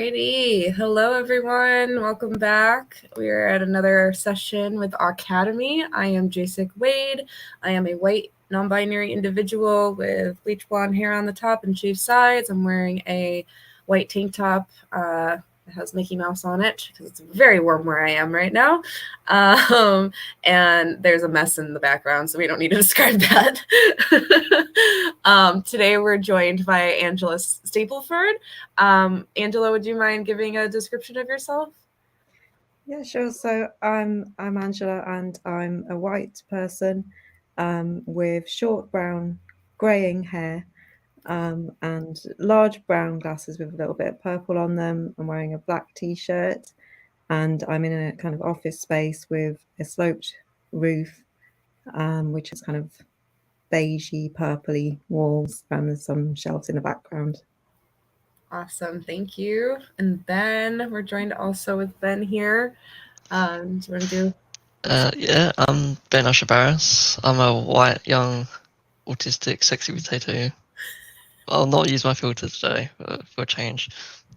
Alrighty. Hello, everyone. Welcome back. We are at another session with Aucademy. I am Jasic Wade. I am a white, non-binary individual with bleach blonde hair on the top and shaved sides. I'm wearing a white tank top that has Mickey Mouse on it because it's very warm where I am right now. And there's a mess in the background, so we don't need to describe that. Today we're joined by Angela Stapleford. Angela, would you mind giving a description of yourself? Yeah, sure. So I'm Angela, and I'm a white person with short brown greying hair and large brown glasses with a little bit of purple on them. I'm wearing a black t-shirt, and I'm in a kind of office space with a sloped roof, which is kind of beigey, purpley walls, and there's some shelves in the background. Awesome, thank you. And Ben, we're joined also with Ben here. Do you want to do? Yeah, I'm Ben Usher-Barris. I'm a white, young, autistic, sexy potato. I'll not use my filter today for a change.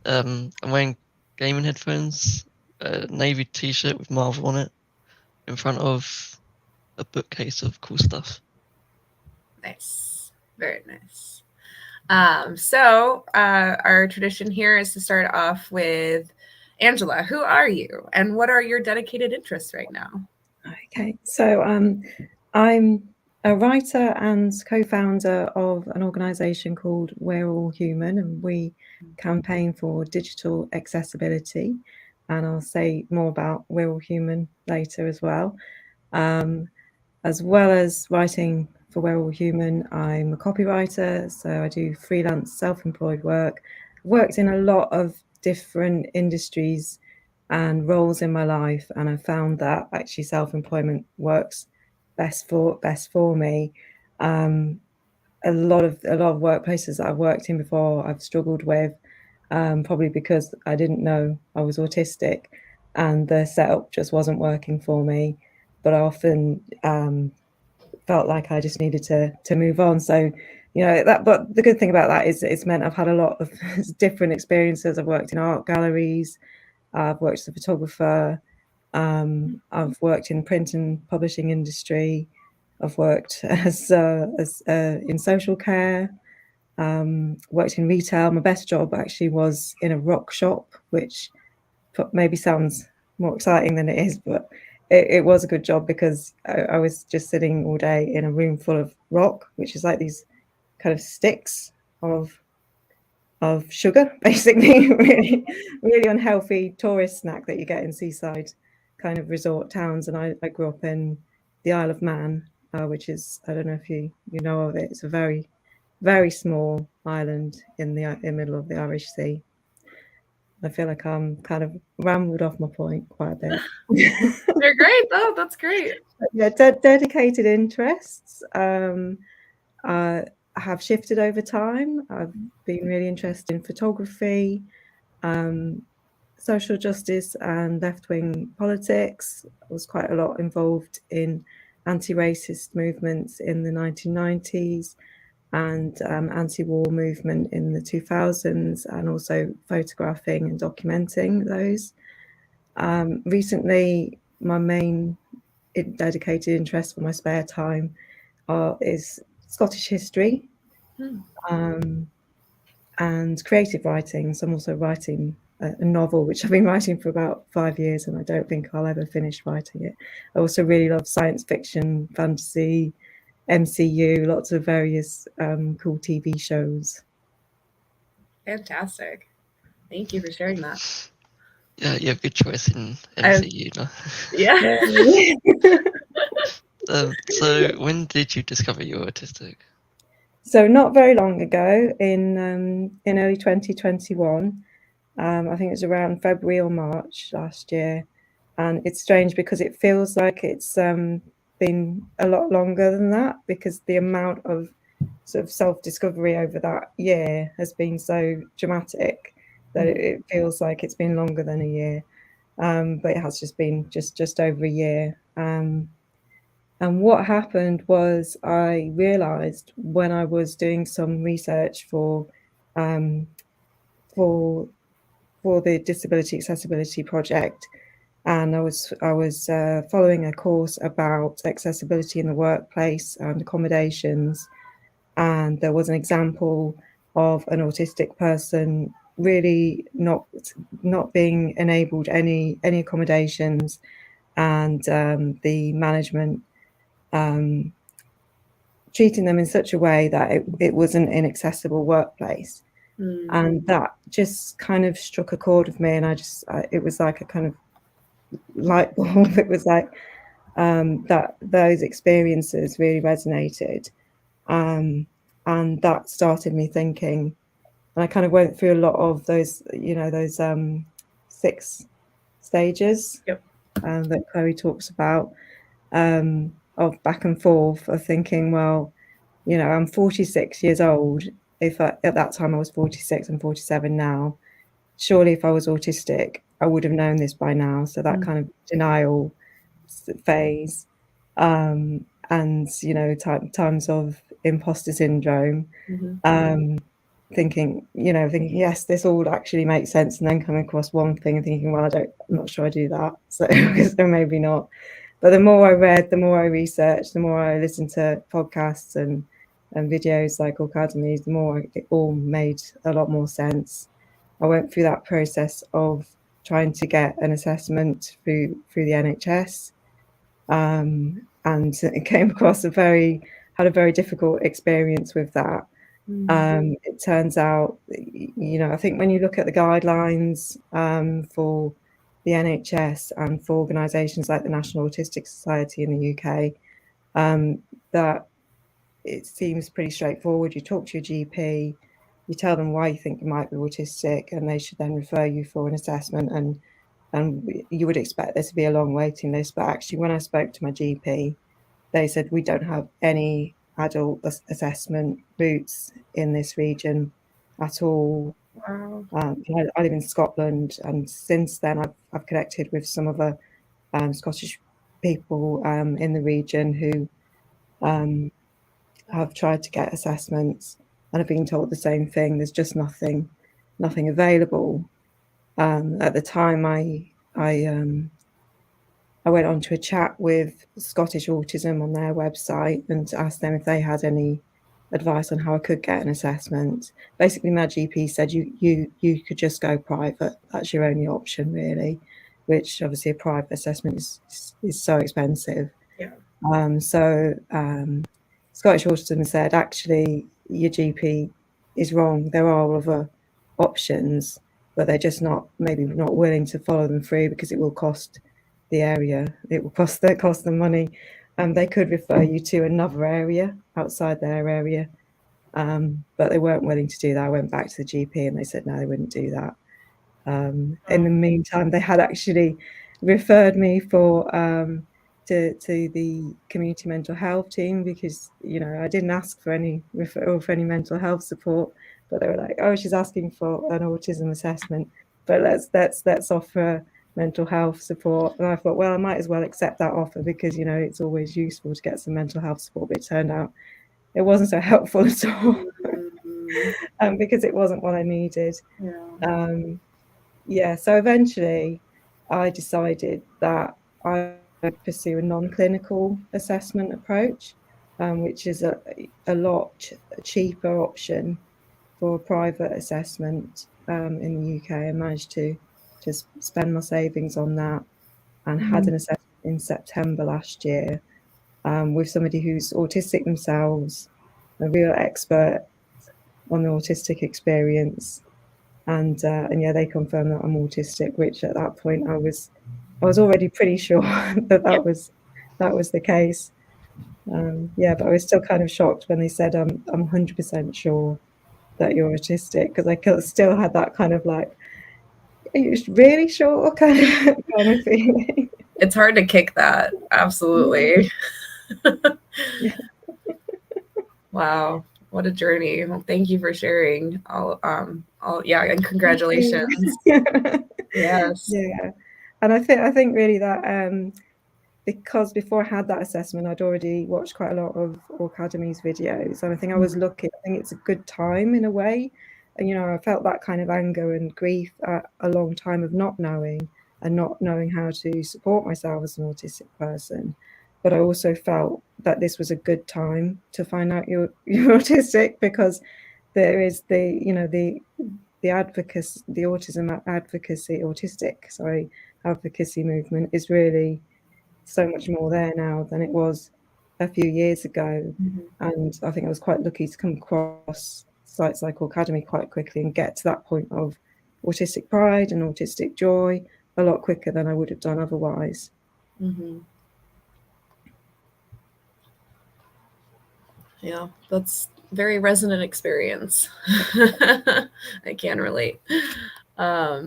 I'm wearing gaming headphones, a navy t-shirt with Marvel on it, in front of a bookcase of cool stuff. Nice, very nice. So our tradition here is to start off with Angela. Who are you, and what are your dedicated interests right now? Okay, so I'm a writer and co-founder of an organisation called We're All Human, and we campaign for digital accessibility. And I'll say more about We're All Human later as well. As well as writing for We're All Human, I'm a copywriter, so I do freelance self-employed work. Worked in a lot of different industries and roles in my life, and I found that actually self-employment works best for me. A lot of workplaces that I've worked in before I've struggled with, probably because I didn't know I was autistic and the setup just wasn't working for me. But I often felt like I just needed to move on. So, but the good thing about that is it's meant I've had a lot of different experiences. I've worked in art galleries, I've worked as a photographer, I've worked in print and publishing industry, I've worked as in social care, worked in retail. My best job actually was in a rock shop, which maybe sounds more exciting than it is, but it was a good job because I was just sitting all day in a room full of rock, which is like these kind of sticks of sugar, basically. really unhealthy tourist snack that you get in seaside kind of resort towns. And I grew up in the Isle of Man, which is, I don't know if you know of it. It's a very, very small island in the middle of the Irish Sea. I feel like I'm kind of rambled off my point quite a bit. You're great, though. That's great. Yeah, dedicated interests. I have shifted over time. I've been really interested in photography, social justice and left-wing politics. I was quite a lot involved in anti-racist movements in the 1990s and anti-war movement in the 2000s, and also photographing and documenting those. Recently, my main dedicated interest for my spare time is Scottish history and creative writing. So I'm also writing a novel, which I've been writing for about 5 years, and I don't think I'll ever finish writing it. I also really love science fiction, fantasy, MCU, lots of various cool TV shows. Fantastic. Thank you for sharing that. Yeah, you have good choice in MCU. Yeah. So when did you discover you were autistic? So not very long ago, in early 2021. I think it was around February or March last year. And it's strange because it feels like it's been a lot longer than that, because the amount of sort of self-discovery over that year has been so dramatic that it feels like it's been longer than a year. But it has just been just over a year. And what happened was I realized when I was doing some research for for the Disability Accessibility Project, and I was following a course about accessibility in the workplace and accommodations, and there was an example of an autistic person really not being enabled any accommodations, and the management treating them in such a way that it was an inaccessible workplace. And that just kind of struck a chord with me, and it was like a kind of light bulb. It was like that those experiences really resonated, and that started me thinking. And I kind of went through a lot of those, those 6 stages that Chloe talks about, of back and forth, of thinking, well, I'm 46 years old. If at that time I was 46, I'm 47 now. Surely if I was autistic, I would have known this by now. So that kind of denial phase, and times of imposter syndrome, thinking yes, this all actually makes sense, and then coming across one thing and thinking, well, I'm not sure I do that, so maybe not. But the more I read, the more I researched, the more I listened to podcasts and videos like Aucademy, the more it all made a lot more sense. I went through that process of trying to get an assessment through the NHS, and it came across had a very difficult experience with that. It turns out, I think when you look at the guidelines for the NHS and for organisations like the National Autistic Society in the UK, that it seems pretty straightforward. You talk to your GP, you tell them why you think you might be autistic, and they should then refer you for an assessment. And you would expect there to be a long waiting list, but actually when I spoke to my GP, they said we don't have any adult assessment routes in this region at all. Wow. I live in Scotland, and since then I've connected with some other Scottish people in the region who have tried to get assessments and have been told the same thing. There's just nothing available. At the time, I went on to a chat with Scottish Autism on their website and asked them if they had any advice on how I could get an assessment. Basically, my GP said you could just go private. That's your only option, really, which obviously a private assessment is so expensive. Yeah. Scottish Autism said, actually, your GP is wrong. There are other options, but they're just maybe not willing to follow them through because it will cost the area. It will cost them money. They could refer you to another area outside their area, but they weren't willing to do that. I went back to the GP and they said no, they wouldn't do that. In the meantime, they had actually referred me to the community mental health team because I didn't ask for any referral for any mental health support, but they were like, oh, she's asking for an autism assessment, but let's offer mental health support. And I thought, well, I might as well accept that offer because it's always useful to get some mental health support. But it turned out it wasn't so helpful at all because it wasn't what I needed. So eventually I decided that I would pursue a non-clinical assessment approach, which is a lot cheaper option for a private assessment in the UK. I managed to just spend my savings on that and had an assessment in September last year with somebody who's autistic themselves, a real expert on the autistic experience. And they confirmed that I'm autistic, which at that point I was already pretty sure that was the case. But I was still kind of shocked when they said I'm 100% sure that you're autistic, because I still had that kind of like, are you really sure kind of feeling. It's hard to kick that. Absolutely. Yeah. Wow. What a journey. Well, thank you for sharing. And congratulations. Yes. Yeah. And I think really that because before I had that assessment, I'd already watched quite a lot of Aucademy's videos, and I think I was looking. I think it's a good time in a way I felt that kind of anger and grief at a long time of not knowing how to support myself as an autistic person. But I also felt that this was a good time to find out you're autistic, because there is the autistic advocacy movement is really so much more there now than it was a few years ago. And I think I was quite lucky to come across sites like Aucademy quite quickly and get to that point of autistic pride and autistic joy a lot quicker than I would have done otherwise. Yeah, that's very resonant experience. I can relate. All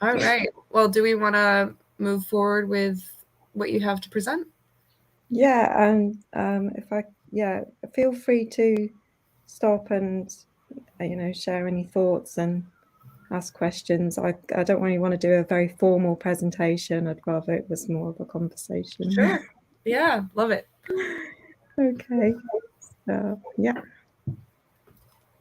right. Well, do we want to move forward with what you have to present? Yeah, and feel free to stop and share any thoughts and ask questions. I don't really want to do a very formal presentation. I'd rather it was more of a conversation. Sure. Yeah, love it. Okay. So, yeah.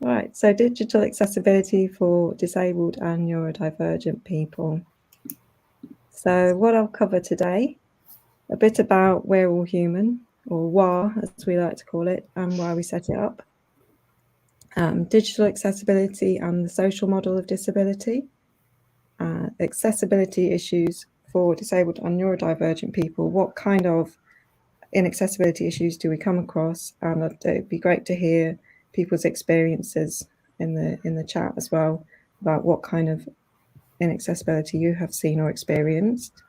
Right. So digital accessibility for disabled and neurodivergent people. So what I'll cover today, a bit about We're All Human, or WAR as we like to call it, and why we set it up. Digital accessibility and the social model of disability. Accessibility issues for disabled and neurodivergent people. What kind of inaccessibility issues do we come across? And it'd be great to hear people's experiences in the chat as well, about what kind of inaccessibility you have seen or experienced.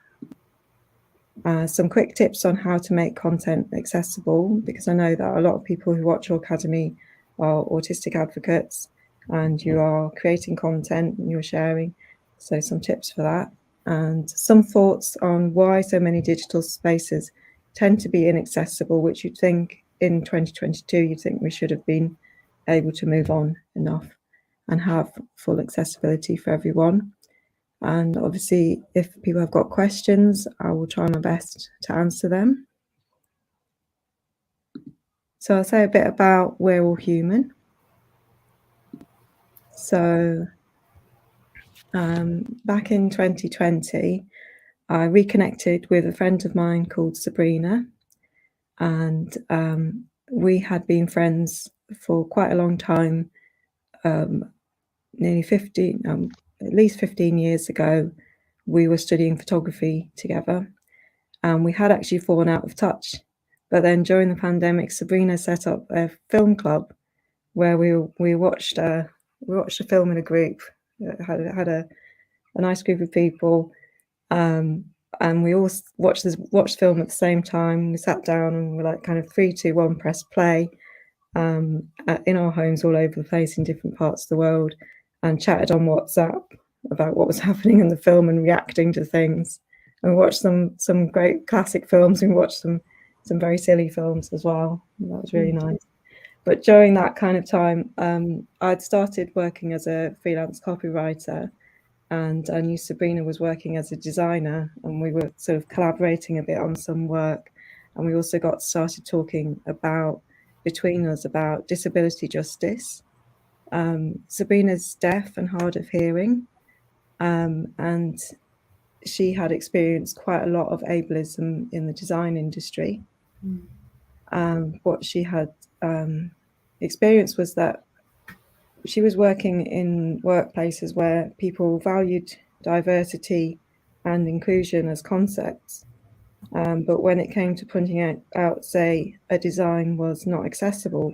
Some quick tips on how to make content accessible, because I know that a lot of people who watch Aucademy are autistic advocates, and you are creating content and you're sharing. So some tips for that, and some thoughts on why so many digital spaces tend to be inaccessible, which you'd think in 2022, you'd think we should have been able to move on enough and have full accessibility for everyone. And obviously, if people have got questions, I will try my best to answer them. So I'll say a bit about We're All Human. So back in 2020, I reconnected with a friend of mine called Sabrina, and we had been friends for quite a long time, nearly 15, at least 15 years ago. We were studying photography together, and we had actually fallen out of touch. But then during the pandemic, Sabrina set up a film club where we watched a film in a group. Had a nice group of people, and we all watched film at the same time. We sat down and we were like, kind of 3, 2, 1, press play, in our homes all over the place in different parts of the world, and chatted on WhatsApp about what was happening in the film and reacting to things. And we watched some great classic films. We watched some very silly films as well. And that was really nice. But during that kind of time, I'd started working as a freelance copywriter, and I knew Sabrina was working as a designer, and we were sort of collaborating a bit on some work. And we also got started talking between us about disability justice. Sabrina's deaf and hard of hearing, and she had experienced quite a lot of ableism in the design industry. What she had experienced was that she was working in workplaces where people valued diversity and inclusion as concepts, but when it came to pointing out, say, a design was not accessible,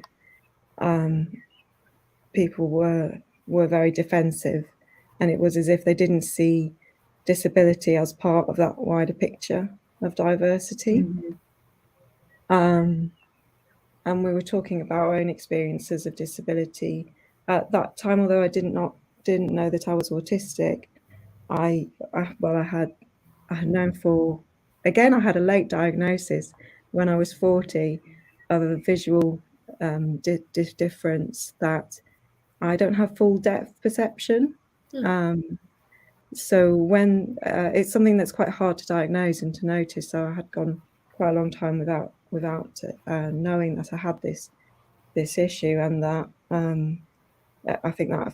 people were very defensive, and it was as if they didn't see disability as part of that wider picture of diversity. And we were talking about our own experiences of disability at that time. Although I didn't know that I was autistic, I had known I had a late diagnosis when I was 40 of a visual difference, that I don't have full depth perception. So when it's something that's quite hard to diagnose and to notice, so I had gone quite a long time without knowing that I had this issue, and that I think that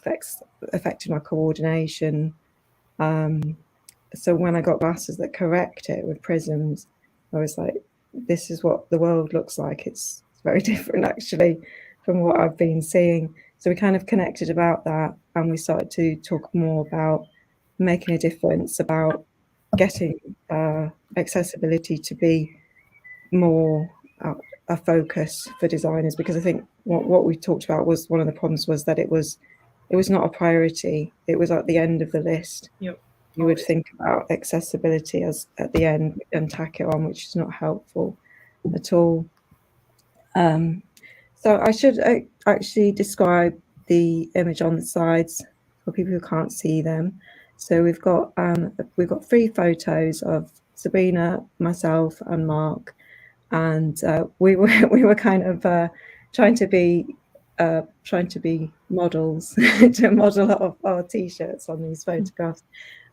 affected my coordination. So when I got glasses that correct it with prisms, I was like, this is what the world looks like. It's very different actually from what I've been seeing. So we kind of connected about that, and we started to talk more about making a difference, about getting accessibility to be more a focus for designers, because I think what we talked about was one of the problems was that it was not a priority. It was at the end of the list. Yep. You would think about accessibility as at the end and tack it on, which is not helpful at all. So I should actually describe the image on the sides for people who can't see them. So we've got 3 photos of Sabrina, myself, and Mark, and we were kind of trying to be models to model our t-shirts on these photographs,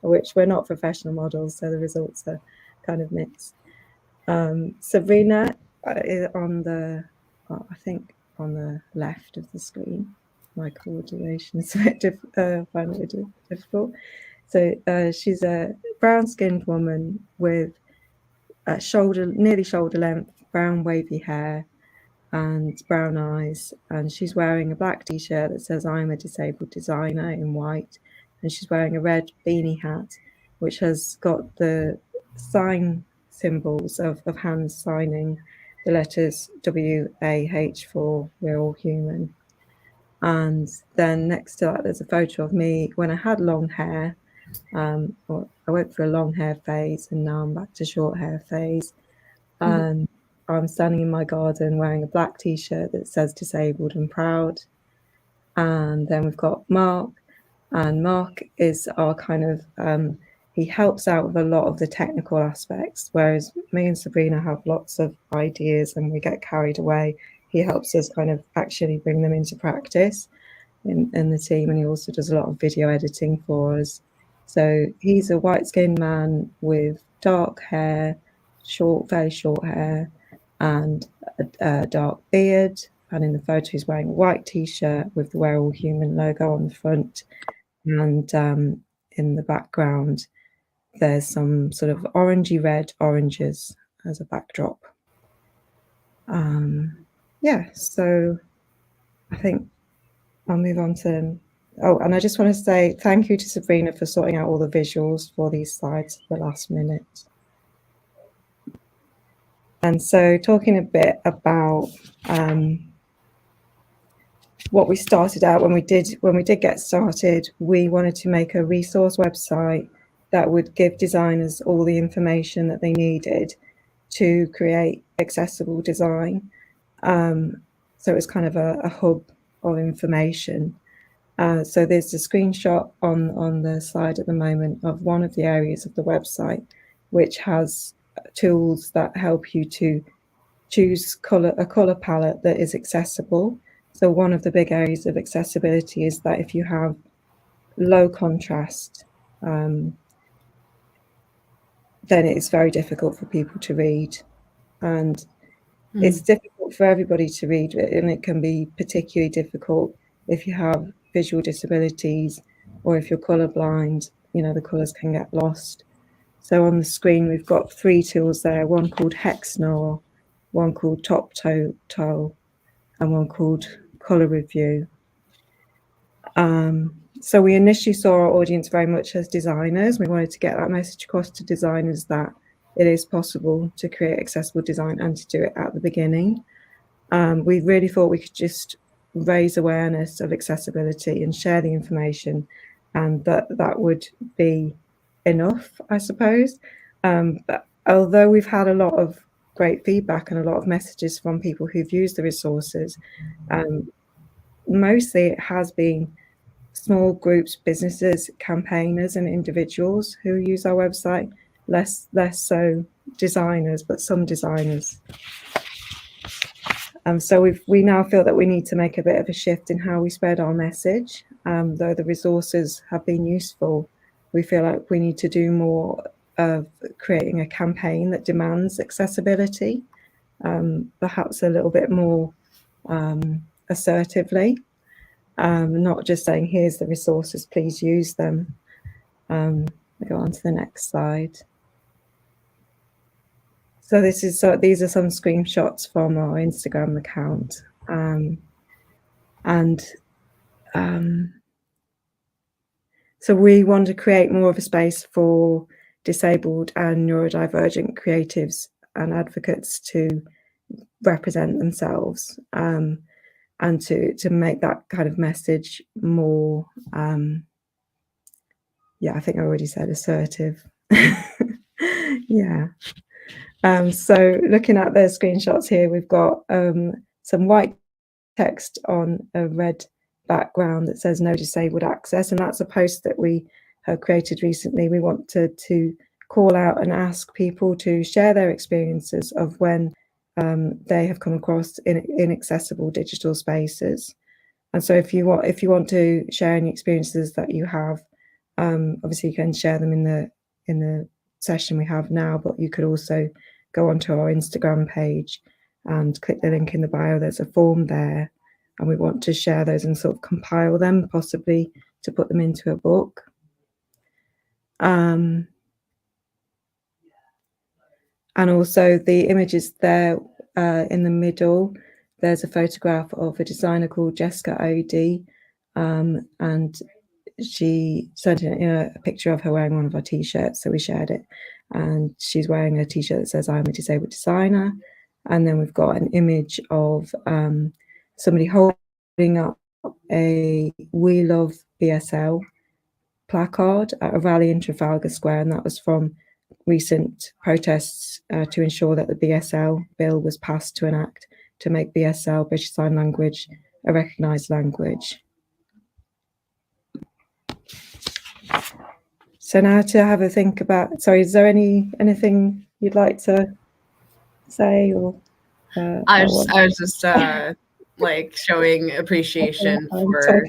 which we're not professional models, so the results are kind of mixed. Sabrina is on the, I think, on the left of the screen. My coordination is a bit find it difficult. So she's a brown-skinned woman with nearly shoulder length, brown wavy hair and brown eyes, and she's wearing a black t-shirt that says "I'm a disabled designer" in white, and she's wearing a red beanie hat which has got the sign symbols of hands signing the letters WAH for "We're All Human." And then next to that there's a photo of me when I had long hair. I went through a long hair phase and now I'm back to short hair phase. And I'm standing in my garden wearing a black t-shirt that says "Disabled and Proud." And then we've got Mark, and Mark is our kind of, he helps out with a lot of the technical aspects, whereas me and Sabrina have lots of ideas and we get carried away. He helps us kind of actually bring them into practice in the team, and he also does a lot of video editing for us. So he's a white-skinned man with dark hair, very short hair, and a dark beard. And in the photo, he's wearing a white t-shirt with the "We're All Human" logo on the front. And in the background, there's some sort of orangey red oranges as a backdrop. Yeah, so I think I'll move on to... Oh, and I just want to say thank you to Sabrina for sorting out all the visuals for these slides at the last minute. And so talking a bit about what we started out when we did get started, we wanted to make a resource website that would give designers all the information that they needed to create accessible design. So it was kind of a hub of information. So there's a screenshot on the slide at the moment of one of the areas of the website, which has tools that help you to choose a color palette that is accessible. So one of the big areas of accessibility is that if you have low contrast, then it's very difficult for people to read. And it's difficult for everybody to read, and it can be particularly difficult if you have visual disabilities or if you're colorblind. You know, the colors can get lost. So on the screen, we've got 3 tools there, one called Hexnor, one called Top Total, and one called Color Review. So we initially saw our audience very much as designers. We wanted to get that message across to designers that it is possible to create accessible design and to do it at the beginning. We really thought we could just raise awareness of accessibility and share the information, and that would be enough, I suppose. But although we've had a lot of great feedback and a lot of messages from people who've used the resources, mostly it has been small groups, businesses, campaigners and individuals who use our website, less so designers, but some designers. So we now feel that we need to make a bit of a shift in how we spread our message. Though the resources have been useful, we feel like we need to do more of creating a campaign that demands accessibility, perhaps a little bit more assertively. not just saying, here's the resources, please use them. I'll go on to the next slide. So these are some screenshots from our Instagram account. So we want to create more of a space for disabled and neurodivergent creatives and advocates to represent themselves, and to make that kind of message more, yeah, I think I already said assertive. Yeah. So looking at the screenshots here, we've got some white text on a red background that says no disabled access, and that's a post that we have created recently. We wanted to call out and ask people to share their experiences of when they have come across inaccessible digital spaces. And so if you want to share any experiences that you have, obviously you can share them in the session we have now, but you could also go onto our Instagram page and click the link in the bio. There's a form there, and we want to share those and sort of compile them, possibly to put them into a book. And also the images there in the middle, there's a photograph of a designer called Jessica Odie, and she sent in a picture of her wearing one of our t-shirts, so we shared it, and she's wearing a t-shirt that says I'm a disabled designer. And then we've got an image of somebody holding up a We Love BSL placard at a rally in Trafalgar Square, and that was from recent protests to ensure that the BSL bill was passed to enact to make BSL, British Sign Language, a recognised language. So now to have a think about, sorry, is there anything you'd like to say? Or I was just like showing appreciation for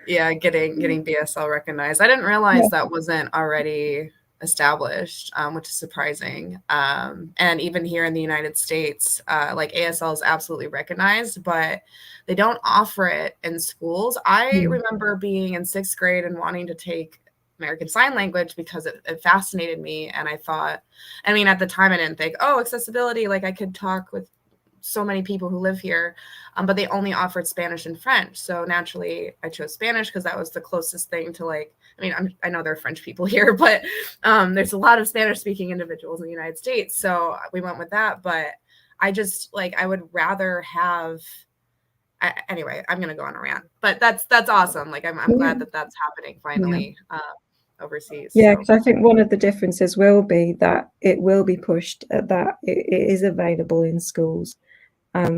getting BSL recognized. I didn't realize that wasn't already established, which is surprising. And even here in the United States, like ASL is absolutely recognized, but they don't offer it in schools. I remember being in 6th grade and wanting to take American Sign Language because it fascinated me. And I thought, I mean, at the time I didn't think, oh, accessibility, like I could talk with so many people who live here, but they only offered Spanish and French. So naturally I chose Spanish because that was the closest thing to, like, I mean, I know there are French people here, but there's a lot of Spanish speaking individuals in the United States. So we went with that, but I just like, I would rather have, anyway, I'm going to go on a rant, but that's awesome. Like, I'm glad that that's happening finally overseas. Yeah, because I think one of the differences will be that it will be pushed at that it is available in schools,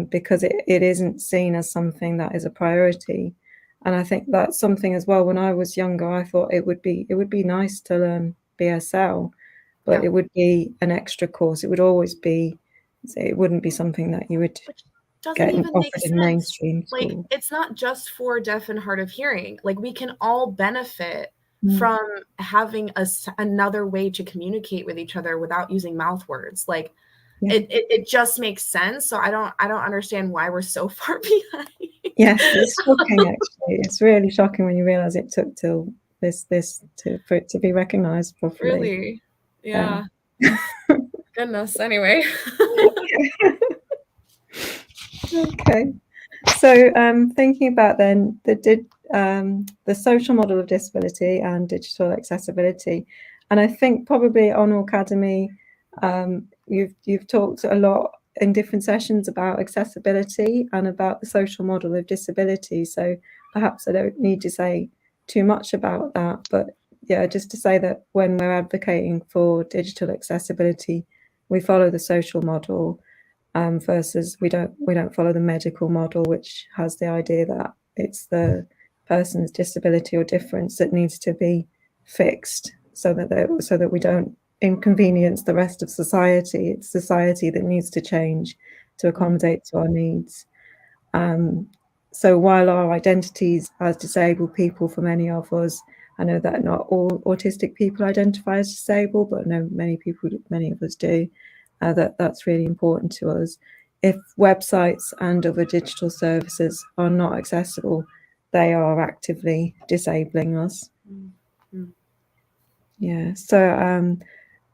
because it isn't seen as something that is a priority. And I think that's something as well. When I was younger, I thought it would be nice to learn BSL, but it would be an extra course. It would always be, it wouldn't be something that you would get offered in mainstream school. Like, it's not just for deaf and hard of hearing. Like, we can all benefit from having another way to communicate with each other without using mouth words. Like, it just makes sense. So I don't understand why we're so far behind. Yes, it's shocking. Actually, it's really shocking when you realize it took till for it to be recognized properly. Really, yeah. Goodness. Anyway. Okay. So thinking about then the social model of disability and digital accessibility, and I think probably on Aucademy, you've talked a lot in different sessions about accessibility and about the social model of disability. So perhaps I don't need to say too much about that, but yeah, just to say that when we're advocating for digital accessibility, we follow the social model. Versus we don't follow the medical model, which has the idea that it's the person's disability or difference that needs to be fixed so that we don't inconvenience the rest of society. It's society that needs to change to accommodate to our needs. So while our identities as disabled people, for many of us, I know that not all autistic people identify as disabled, but I know many of us do. That's really important to us. If websites and other digital services are not accessible, they are actively disabling us. Yeah. So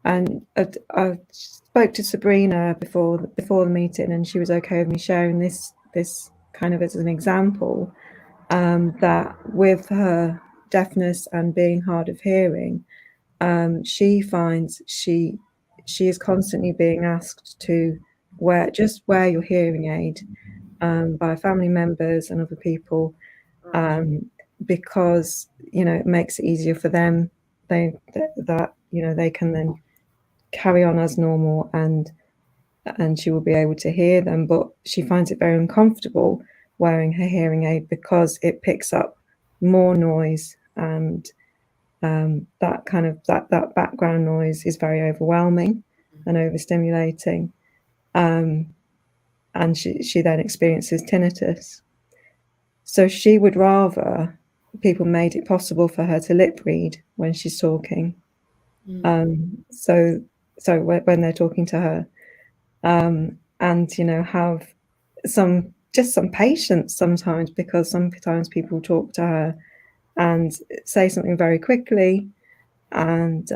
and I spoke to Sabrina before the meeting, and she was okay with me sharing this kind of as an example, that with her deafness and being hard of hearing, she finds she is constantly being asked to wear your hearing aid by family members and other people, because it makes it easier for them. They can then carry on as normal, and she will be able to hear them. But she finds it very uncomfortable wearing her hearing aid because it picks up more noise, and that kind of that background noise is very overwhelming and overstimulating, and she then experiences tinnitus. So she would rather people made it possible for her to lip read when she's talking. So when they're talking to her, and have some patience sometimes, because sometimes people talk to her and say something very quickly, and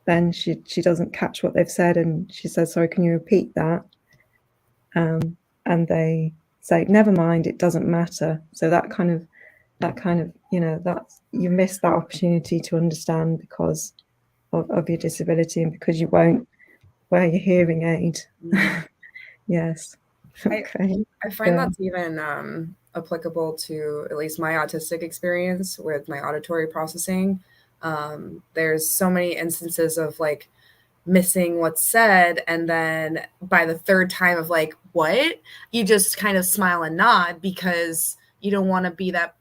then she doesn't catch what they've said, and she says, sorry, can you repeat that? And they say, never mind, it doesn't matter. So that kind of that's, you miss that opportunity to understand because of your disability, and because you won't wear your hearing aid. Yes. Okay. I find that's even applicable to at least my autistic experience with my auditory processing. There's so many instances of like missing what's said, and then by the third time of like, what? You just kind of smile and nod because you don't want to be that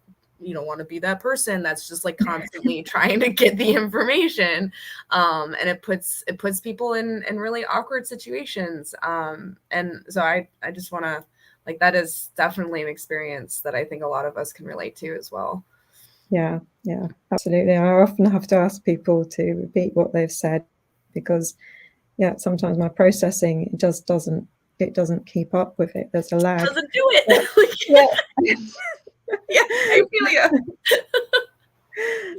person that's just like constantly trying to get the information, and it puts people in really awkward situations, and so I just want to, like, that is definitely an experience that I think a lot of us can relate to as well. Yeah, absolutely. I often have to ask people to repeat what they've said, because sometimes my processing just doesn't keep up with it. There's a lag. It doesn't do it. Yeah, I feel you.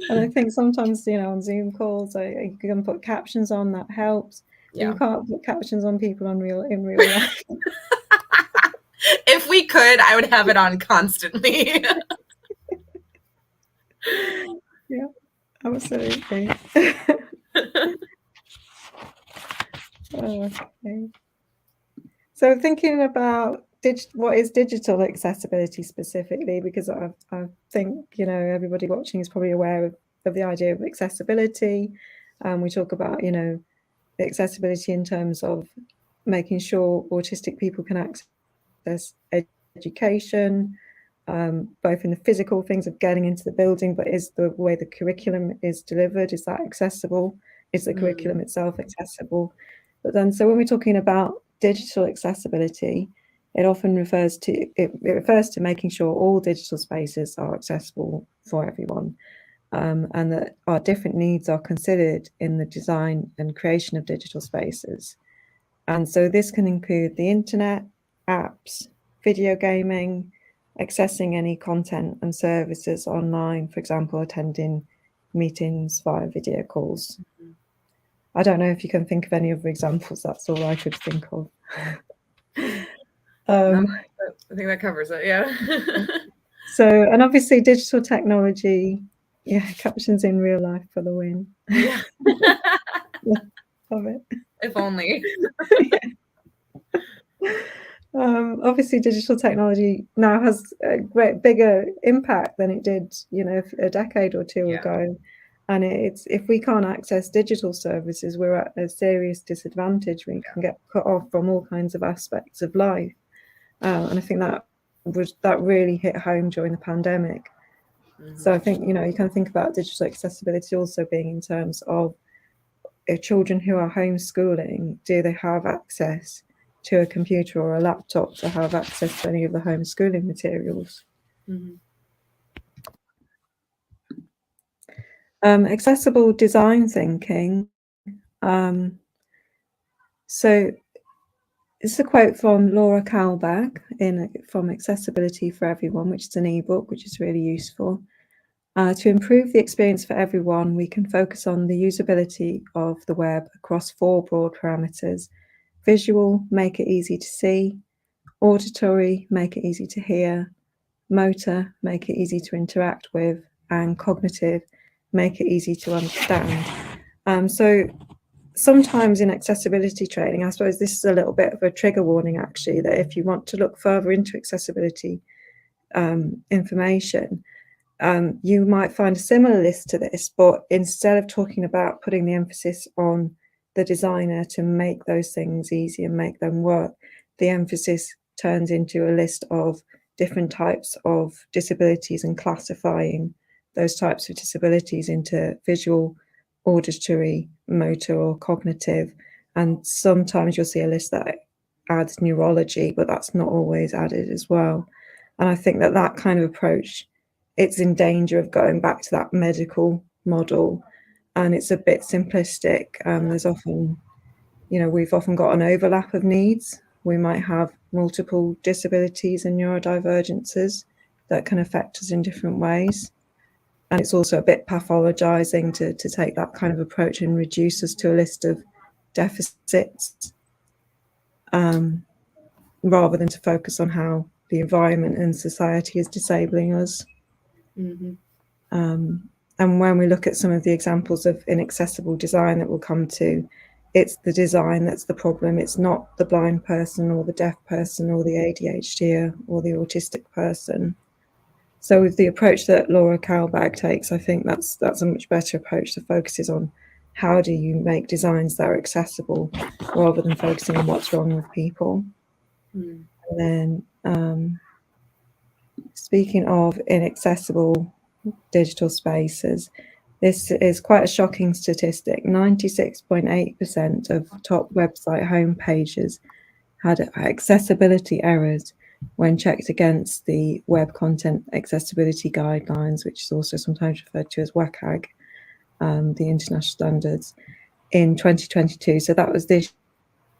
And I think sometimes, on Zoom calls, you can put captions on, that helps. Yeah. You can't put captions on people in real life. If we could, I would have it on constantly. Yeah, absolutely. Okay. So thinking about what is digital accessibility specifically, because I think everybody watching is probably aware of the idea of accessibility. We talk about accessibility in terms of making sure autistic people can access education, both in the physical things of getting into the building, but is the way the curriculum is delivered, is that accessible? Is the curriculum itself accessible? But then, so when we're talking about digital accessibility, it often refers to making sure all digital spaces are accessible for everyone, and that our different needs are considered in the design and creation of digital spaces. And so this can include the internet, apps, video gaming, accessing any content and services online, for example, attending meetings via video calls. I don't know if you can think of any other examples. That's all I could think of. No, I think that covers it. Yeah. So, and obviously digital technology, captions in real life for the win. Yeah. Love it. If only. Obviously digital technology now has a bigger impact than it did, a decade or two ago. And if we can't access digital services, we're at a serious disadvantage. We can get cut off from all kinds of aspects of life. And I think that really hit home during the pandemic. So I think, you can think about digital accessibility also being in terms of children who are homeschooling. Do they have access to a computer or a laptop to have access to any of the homeschooling materials? Accessible design thinking. So This is a quote from Laura Kalbach from Accessibility for Everyone, which is an ebook, which is really useful. To improve the experience for everyone, we can focus on the usability of the web across 4 broad parameters. Visual, make it easy to see. Auditory, make it easy to hear. Motor, make it easy to interact with. And cognitive, make it easy to understand. So sometimes in accessibility training, I suppose this is a little bit of a trigger warning, actually, that if you want to look further into accessibility information, you might find a similar list to this, but instead of talking about putting the emphasis on the designer to make those things easy and make them work, the emphasis turns into a list of different types of disabilities and classifying those types of disabilities into visual, auditory, motor, or cognitive. And sometimes you'll see a list that adds neurology, but that's not always added as well. And I think that that kind of approach, it's in danger of going back to that medical model, and it's a bit simplistic. There's often, we've often got an overlap of needs. We might have multiple disabilities and neurodivergences that can affect us in different ways. And it's also a bit pathologizing to take that kind of approach and reduce us to a list of deficits, rather than to focus on how the environment and society is disabling us. Mm-hmm. And when we look at some of the examples of inaccessible design that we'll come to, it's the design that's the problem. It's not the blind person or the deaf person or the ADHD or the autistic person. So with the approach that Laura Kalbach takes, I think that's a much better approach that focuses on how do you make designs that are accessible rather than focusing on what's wrong with people. Mm. And then speaking of inaccessible digital spaces, this is quite a shocking statistic. 96.8% of top website homepages had accessibility errors when checked against the Web Content Accessibility Guidelines, which is also sometimes referred to as WCAG, the international standards, in 2022. So that was this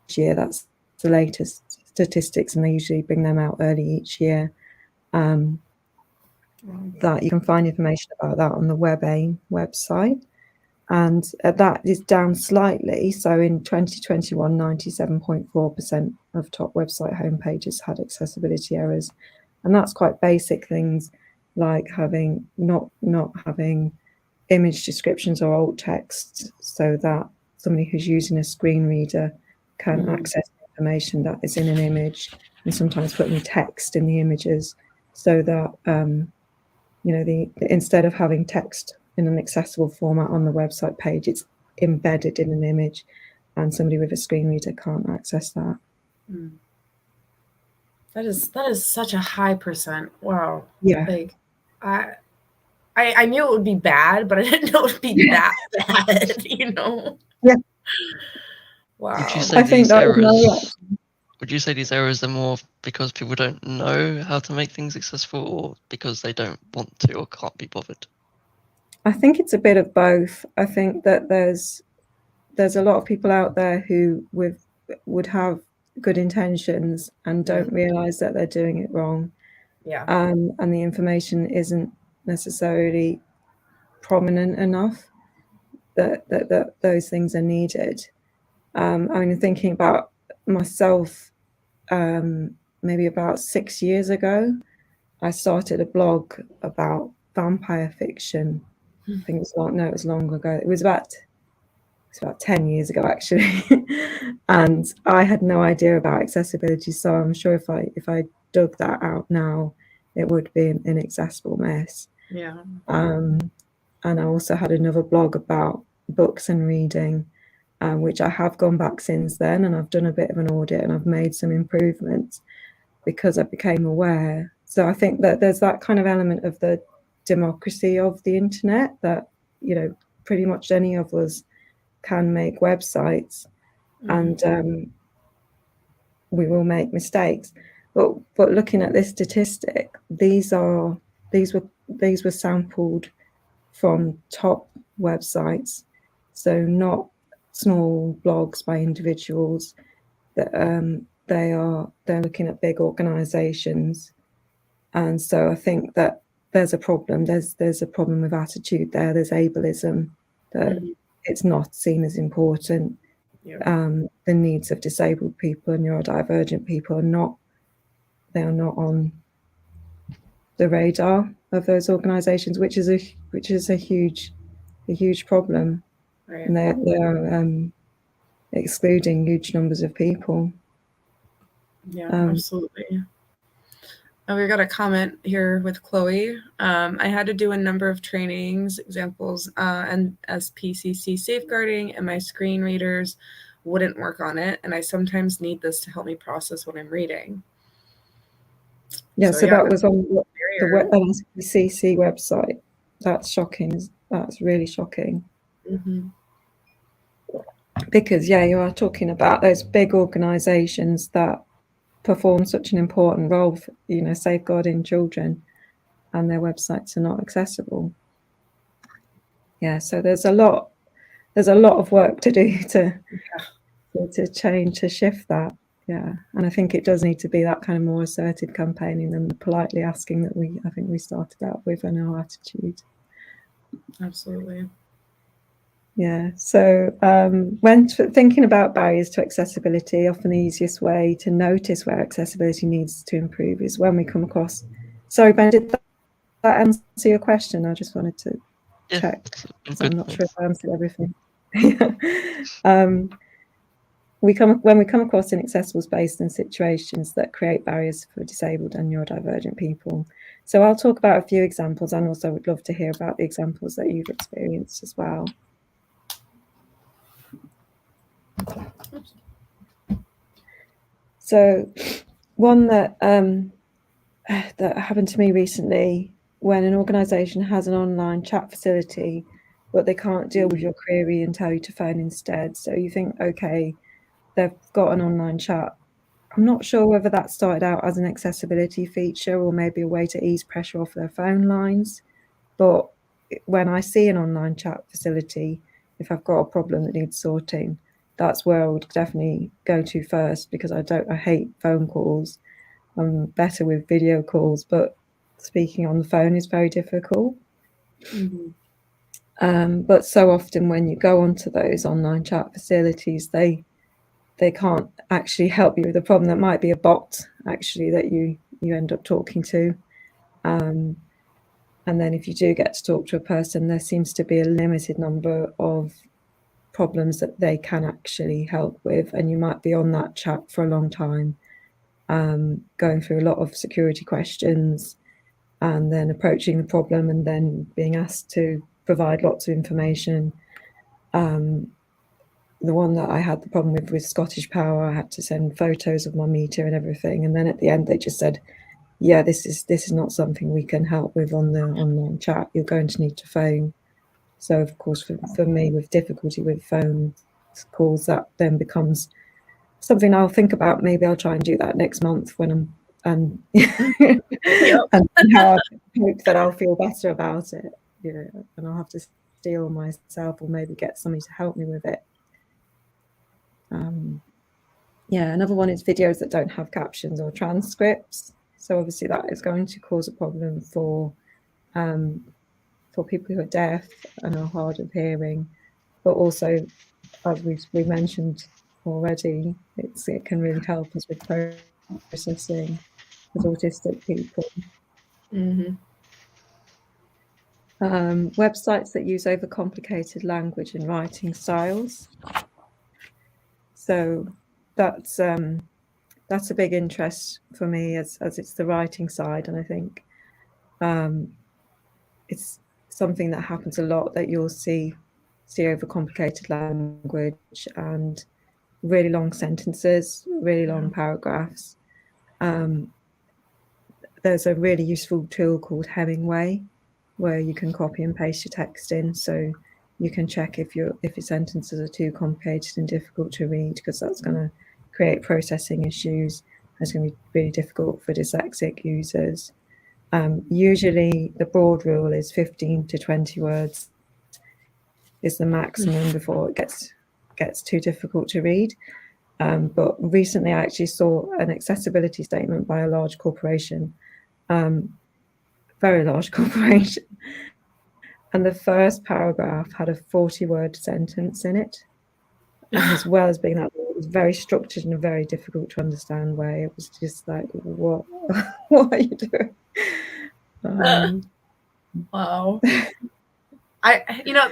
year. That's the latest statistics, and they usually bring them out early each year. That you can find information about that on the WebAIM website, and that is down slightly. So in 2021, 97.4% of top website homepages had accessibility errors, and that's quite basic things like having not having image descriptions or alt text, so that somebody who's using a screen reader can access information that is in an image, and sometimes putting text in the images so that instead of having text in an accessible format on the website page, it's embedded in an image, and somebody with a screen reader can't access that. That is such a high percent. Wow. Yeah. Like, I knew it would be bad, but I didn't know it would be that bad. Yeah. Wow. Would you say these errors are more because people don't know how to make things accessible, or because they don't want to or can't be bothered? I think it's a bit of both. I think that there's a lot of people out there who would have good intentions and don't realize that they're doing it wrong. Yeah. And the information isn't necessarily prominent enough that those things are needed. I mean, thinking about myself, maybe about 6 years ago, I started a blog about vampire fiction. I think it was long ago. It was about 10 years ago, actually. And I had no idea about accessibility, so I'm sure if I dug that out now, it would be an inaccessible mess. Yeah. And I also had another blog about books and reading, which I have gone back since then, and I've done a bit of an audit, and I've made some improvements because I became aware. So I think that there's that kind of element of the democracy of the internet, that pretty much any of us can make websites, and we will make mistakes. But looking at this statistic, these were sampled from top websites, so not small blogs by individuals. That they're looking at big organisations, and so I think that there's a problem. There's a problem with attitude there. There's ableism, that it's not seen as important. The needs of disabled people and neurodivergent people are not on the radar of those organisations, which is a huge problem. Right. And they're excluding huge numbers of people. Yeah, absolutely. We got a comment here with Chloe. I had to do a number of trainings, examples, and SPCC safeguarding, and my screen readers wouldn't work on it. And I sometimes need this to help me process what I'm reading. Yeah, so that was on the SPCC website. That's shocking. That's really shocking. Mm-hmm. Because, yeah, you are talking about those big organisations that perform such an important role for, safeguarding children, and their websites are not accessible. Yeah, so there's a lot of work to do to change, to shift that. Yeah, and I think it does need to be that kind of more assertive campaigning than the politely asking that I think we started out with in our attitude. Absolutely. Yeah, so when thinking about barriers to accessibility, often the easiest way to notice where accessibility needs to improve is when we come across... Sorry, Ben, did that answer your question? I just wanted to check. I'm not sure if I answered everything. When we come across inaccessible spaces and situations that create barriers for disabled and neurodivergent people. So I'll talk about a few examples, and also would love to hear about the examples that you've experienced as well. So one that happened to me recently, when an organisation has an online chat facility, but they can't deal with your query and tell you to phone instead. So you think, okay, they've got an online chat. I'm not sure whether that started out as an accessibility feature or maybe a way to ease pressure off their phone lines. But when I see an online chat facility, if I've got a problem that needs sorting, that's where I would definitely go to first, because I hate phone calls. I'm better with video calls, but speaking on the phone is very difficult. Mm-hmm. But so often when you go onto those online chat facilities, they can't actually help you with the problem. That might be a bot actually that you end up talking to. And then if you do get to talk to a person, there seems to be a limited number of problems that they can actually help with. And you might be on that chat for a long time, going through a lot of security questions, and then approaching the problem and then being asked to provide lots of information. The one that I had the problem with Scottish Power, I had to send photos of my meter and everything. And then at the end, they just said, yeah, this is not something we can help with on the online chat. You're going to need to phone. So, of course, for me, with difficulty with phone calls, that then becomes something I'll think about. Maybe I'll try and do that next month when I'm and how I hope that I'll feel better about it. And I'll have to steal myself, or maybe get somebody to help me with it. Another one is videos that don't have captions or transcripts. So obviously that is going to cause a problem for people who are deaf and are hard of hearing, but also, as we mentioned already, it can really help us with processing with autistic people. Mm-hmm. Websites that use overcomplicated language and writing styles. So that's a big interest for me, as it's the writing side, and I think it's something that happens a lot, that you'll see overcomplicated language and really long sentences, really long paragraphs. There's a really useful tool called Hemingway, where you can copy and paste your text in, so you can check if your sentences are too complicated and difficult to read, because that's going to create processing issues. It's going to be really difficult for dyslexic users. Usually the broad rule is 15 to 20 words is the maximum before it gets too difficult to read. But recently I actually saw an accessibility statement by a large corporation, very large corporation, and the first paragraph had a 40-word sentence in it, and as well as being that, it was very structured in a very difficult to understand way. It was just like, what what are you doing? Wow.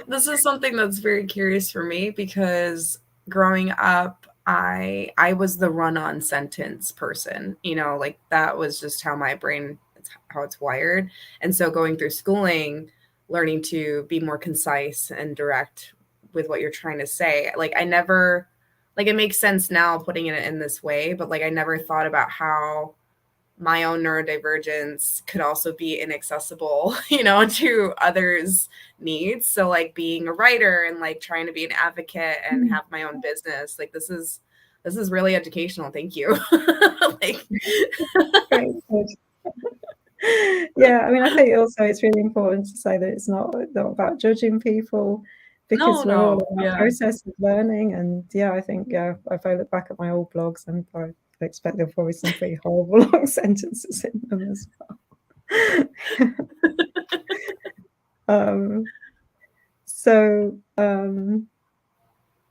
This is something that's very curious for me, because growing up, I was the run-on sentence person. Like that was just how my brain, how it's wired. And so going through schooling, learning to be more concise and direct with what you're trying to say, like I never, like it makes sense now putting it in this way, but like I never thought about how my own neurodivergence could also be inaccessible, to others' needs. So like being a writer and like trying to be an advocate and have my own business, like this is really educational. Thank you. Like, Great. Yeah, I mean, I think also it's really important to say that it's not about judging people, because we're all in a process of learning. And yeah, I think, if I look back at my old blogs, and I expect there'll probably some pretty horrible long sentences in them as well.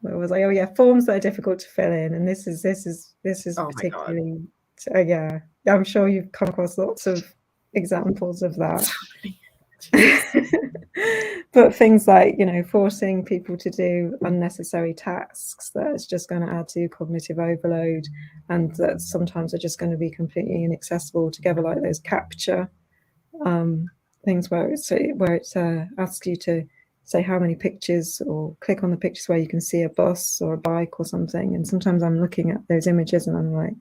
Where was I? Oh yeah, forms that are difficult to fill in, and this is particularly, yeah, I'm sure you've come across lots of examples of that. But things like, forcing people to do unnecessary tasks that's just going to add to cognitive overload, and that sometimes are just going to be completely inaccessible together, like those capture things where it asks you to say how many pictures, or click on the pictures where you can see a bus or a bike or something. And sometimes I'm looking at those images and I'm like,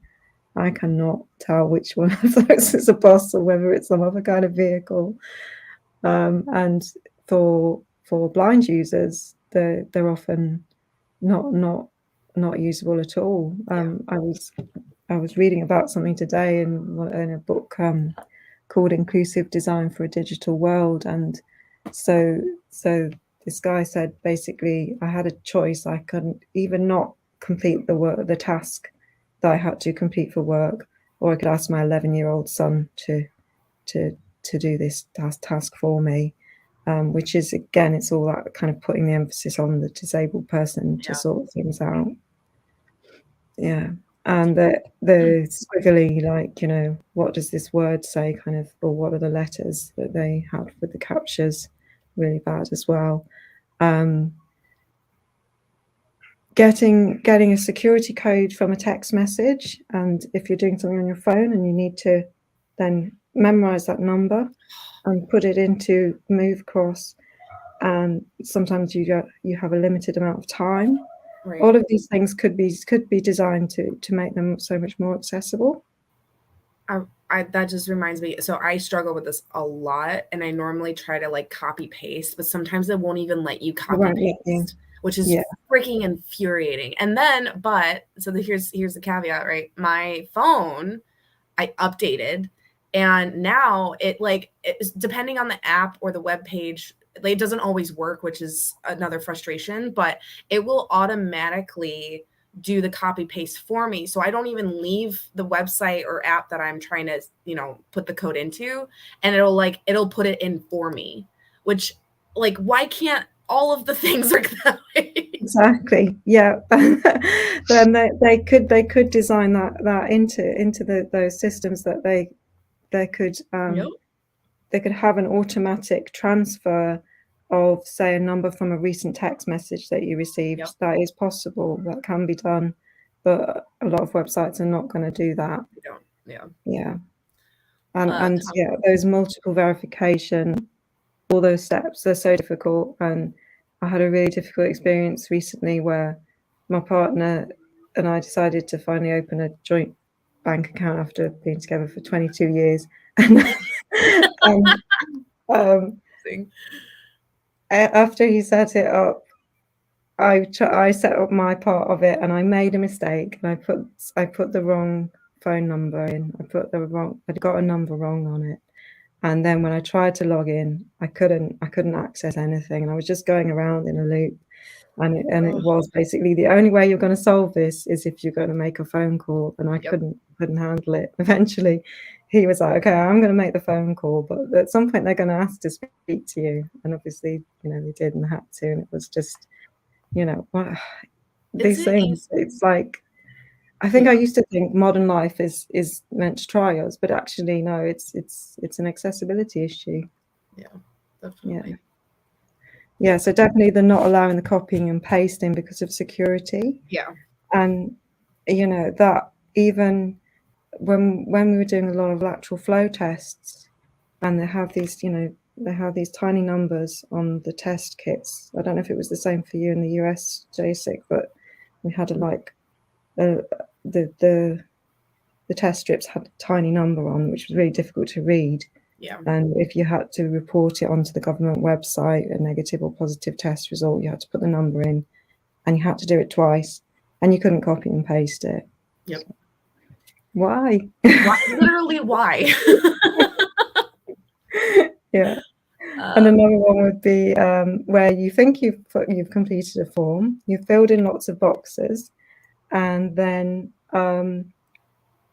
I cannot tell which one of those is a bus or whether it's some other kind of vehicle. And for blind users, they're often not usable at all. I was reading about something today in a book called Inclusive Design for a Digital World, and so this guy said, basically, I had a choice. I couldn't even not complete the task that I had to complete for work, or I could ask my 11-year-old son to do this task for me, which is, again, it's all that kind of putting the emphasis on the disabled person to sort things out. Yeah. And the squiggly, like, what does this word say, kind of, or what are the letters that they have with the captures, really bad as well. Getting a security code from a text message, and if you're doing something on your phone and you need to then memorize that number and put it into move across, and sometimes you have a limited amount of time. Right. All of these things could be designed to make them so much more accessible. That just reminds me. So I struggle with this a lot, and I normally try to like copy paste, but sometimes it won't even let you copy paste, which is freaking infuriating. And then, here's the caveat, right? My phone, I updated, and now it's depending on the app or the web page, it doesn't always work, which is another frustration, but it will automatically do the copy paste for me. So I don't even leave the website or app that I'm trying to, put the code into, and it'll put it in for me, which, like, why can't all of the things work that way? Exactly. Yeah. Then they could design that into those systems, that they could they could have an automatic transfer of, say, a number from a recent text message that you received. That is possible. That can be done, but a lot of websites are not going to do that. They don't. Yeah. And those multiple verification, all those steps, they're so difficult. And I had a really difficult experience recently where my partner and I decided to finally open a joint bank account after being together for 22 years. After he set it up, I set up my part of it, and I made a mistake, and I put the wrong phone number in. I'd got a number wrong on it. And then when I tried to log in, I couldn't access anything, and I was just going around in a loop. And it was basically the only way you're going to solve this is if you're going to make a phone call. And I couldn't handle it. Eventually, he was like, okay, I'm going to make the phone call, but at some point they're going to ask to speak to you. And obviously, they did and had to. And it was just, these things. It's like, I think I used to think modern life is meant to try us, but actually, no, it's an accessibility issue. Yeah, definitely. Yeah, so definitely they're not allowing the copying and pasting because of security. Yeah. And, that even when we were doing a lot of lateral flow tests, and they have these, they have these tiny numbers on the test kits. I don't know if it was the same for you in the US, JSIC, but we had the test strips had a tiny number on, which was really difficult to read. Yeah. And if you had to report it onto the government website, a negative or positive test result, you had to put the number in, and you had to do it twice, and you couldn't copy and paste it. Yep. So, why? Literally, why? Yeah. And another one would be where you think you've completed a form, you've filled in lots of boxes, and then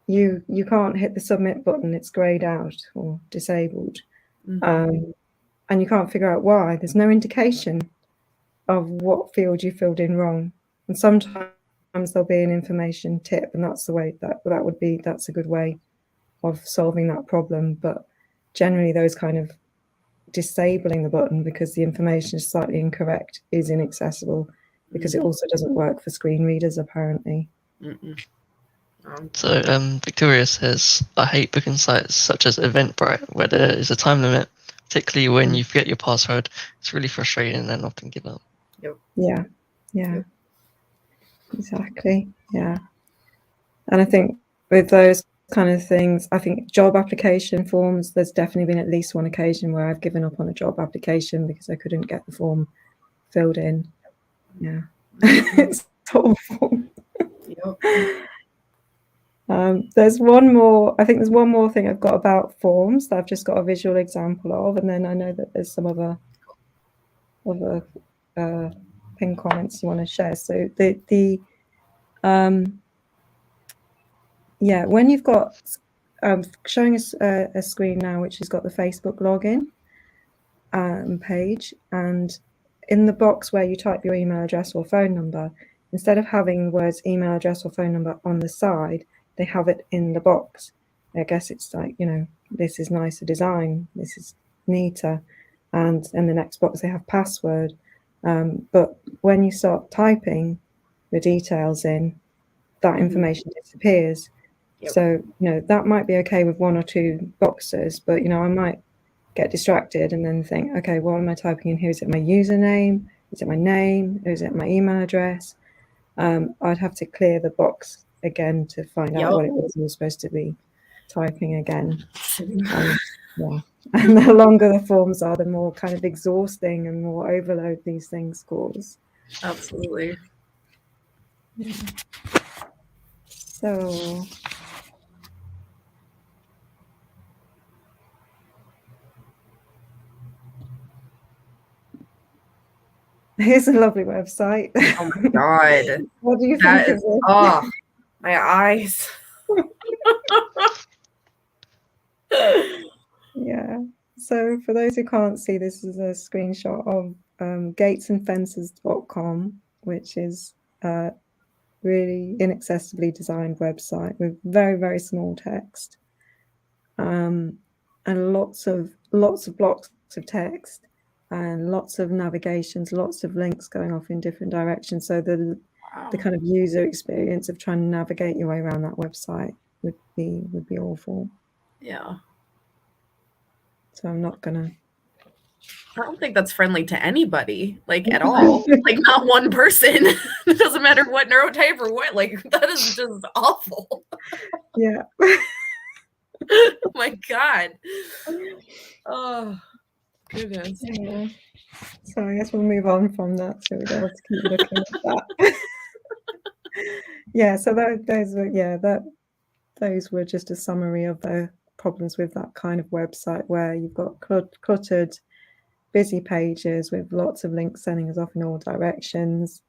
you can't hit the submit button. It's grayed out or disabled. And you can't figure out why. There's no indication of what field you filled in wrong. And sometimes there'll be an information tip, and that's the way that's a good way of solving that problem. But generally those kind of disabling the button because the information is slightly incorrect is inaccessible, because it also doesn't work for screen readers apparently. So Victoria says, I hate booking sites such as Eventbrite where there is a time limit, particularly when you forget your password. It's really frustrating and often give up. Yeah, exactly. Yeah. And I think with those kind of things, I think job application forms, there's definitely been at least one occasion where I've given up on a job application because I couldn't get the form filled in. Yeah. It's awful. There's one more thing I've got about forms that I've just got a visual example of, and then I know that there's some other pin comments you want to share. So when you've got showing us a screen now which has got the Facebook login page, and in the box where you type your email address or phone number, instead of having the words email address or phone number on the side, they have it in the box. I guess it's like, this is nicer design, this is neater, and in the next box they have password. But when you start typing the details in, that information disappears. So, that might be okay with one or two boxes, but, I might get distracted and then think, okay, what am I typing in here? Is it my username? Is it my name? Is it my email address? I'd have to clear the box again to find out what it was I was supposed to be typing again. And the longer the forms are, the more kind of exhausting and more overload these things cause. Absolutely. Yeah. So here's a lovely website. Oh my god. What do you think of it? Oh, my eyes. Yeah. So for those who can't see, this is a screenshot of gatesandfences.com, which is a really inaccessibly designed website with very, very small text, and lots of blocks of text, and lots of navigations, lots of links going off in different directions. So the kind of user experience of trying to navigate your way around that website would be awful. Yeah. So I'm not gonna. I don't think that's friendly to anybody, like at all. Like not one person. It doesn't matter what neurotype or what. Like that is just awful. Yeah. Oh my god. Oh goodness. Yeah. So I guess we'll move on from that, so we don't have to keep looking at that. Yeah. So those were just a summary of the problems with that kind of website, where you've got cluttered busy pages with lots of links sending us off in all directions.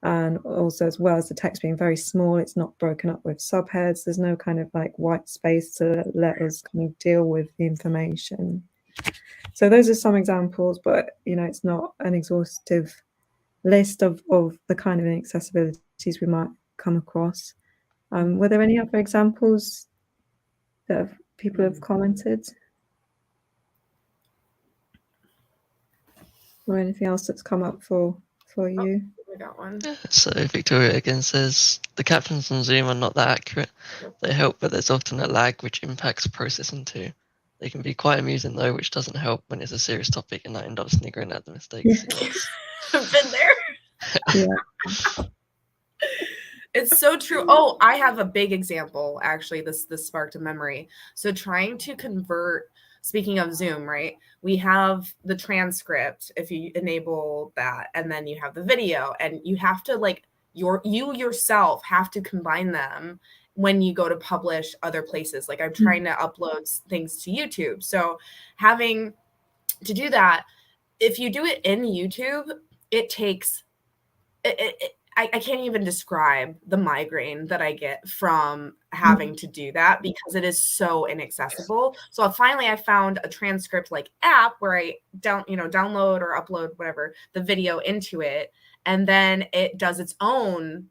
And also, as well as the text being very small, it's not broken up with subheads. There's no kind of like white space to let us kind of deal with the information. So those are some examples, but it's not an exhaustive list of the kind of inaccessibilities we might come across. Were there any other examples that people have commented? Or anything else that's come up for you? We got one. So Victoria again says, the captions on Zoom are not that accurate. They help, but there's often a lag which impacts processing too. They can be quite amusing though, which doesn't help when it's a serious topic and I end up sniggering at the mistakes. I've been there. Yeah. It's so true. Oh, I have a big example, actually. This sparked a memory. So trying to convert, speaking of Zoom, right? We have the transcript if you enable that, and then you have the video, and you have to you yourself have to combine them when you go to publish other places. Like I'm trying to upload things to YouTube. So having to do that, if you do it in YouTube, it takes I can't even describe the migraine that I get from having to do that because it is so inaccessible. So finally I found a transcript app where I download or upload whatever the video into it, and then it does its own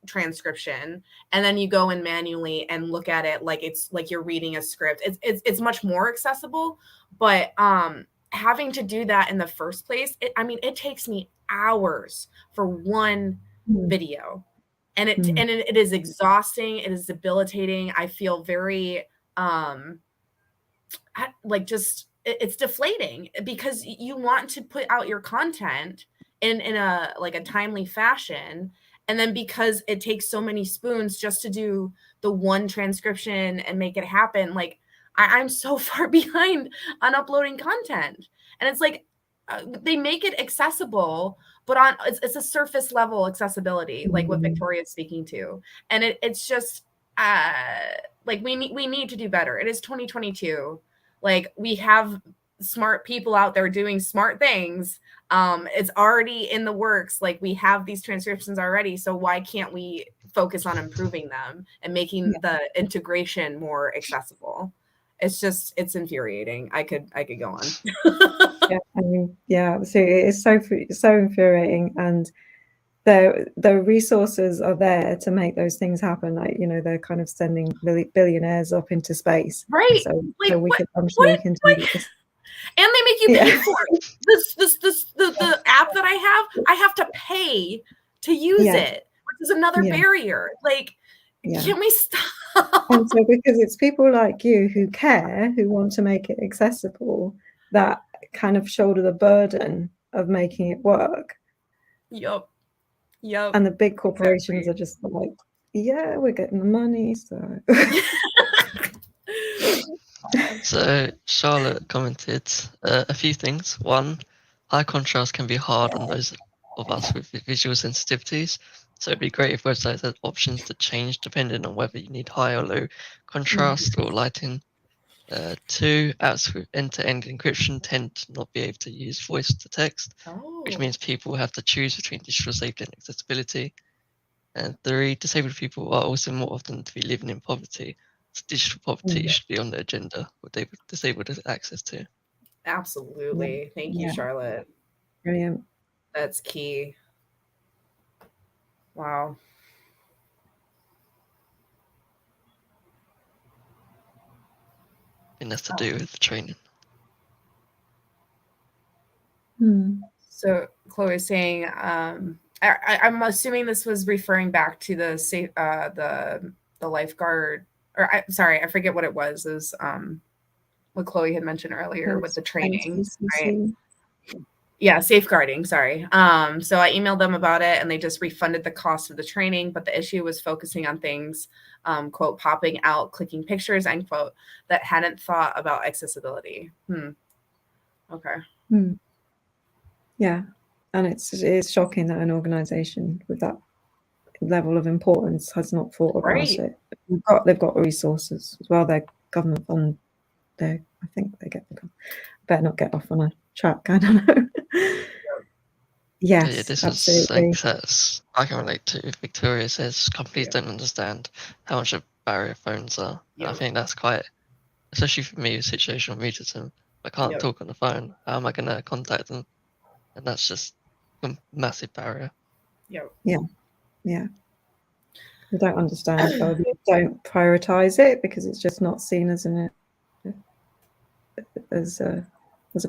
transcription, and then you go in manually and look at it like it's like you're reading a script. It's much more accessible, but having to do that in the first place, it takes me hours for one video, and it is exhausting. It is debilitating. I feel very it's deflating because you want to put out your content in a timely fashion, and then because it takes so many spoons just to do the one transcription and make it happen, I'm so far behind on uploading content. And it's they make it accessible, but it's a surface level accessibility, like what Victoria's speaking to. And it's just we need to do better. It is 2022. We have smart people out there doing smart things. It's already in the works. We have these transcriptions already. So why can't we focus on improving them and making the integration more accessible? It's infuriating. I could go on. So it's so infuriating, and the resources are there to make those things happen. They're kind of sending billionaires up into space, right? I'm sure we can do this. And they make you pay for it. The app that I have to pay to use it, which is another barrier. Can we stop? And so because it's people like you who care, who want to make it accessible, that kind of shoulder the burden of making it work. Yep. And the big corporations are just we're getting the money, so. So Charlotte commented a few things. One, high contrast can be hard on those of us with visual sensitivities. So it'd be great if websites had options to change depending on whether you need high or low contrast or lighting. 2, apps with end-to-end encryption tend to not be able to use voice to text, which means people have to choose between digital safety and accessibility. And 3, disabled people are also more often to be living in poverty. So digital poverty should be on the agenda, what they would disabled access to. Absolutely. Thank you, Charlotte. Brilliant. That's key. Wow. And that's to do with the training. So Chloe's saying, I'm assuming this was referring back to the lifeguard, or I forget what it was. It was what Chloe had mentioned earlier with the training, right? Yeah, safeguarding, sorry. So I emailed them about it and they just refunded the cost of the training, but the issue was focusing on things, quote, popping out, clicking pictures, end quote, that hadn't thought about accessibility. Okay. Yeah, and it's shocking that an organization with that level of importance has not thought about it. They've got resources as well. They're government fund. I think they get the better not get off on a track. I don't know. Yeah, Yes, this is absolutely. I can relate to. Victoria says companies don't understand how much a barrier phones are. And I think that's quite, especially for me, situational mutism. I can't talk on the phone. How am I going to contact them? And that's just a massive barrier. Yeah. They don't understand it, or they don't prioritize it because it's just not seen as a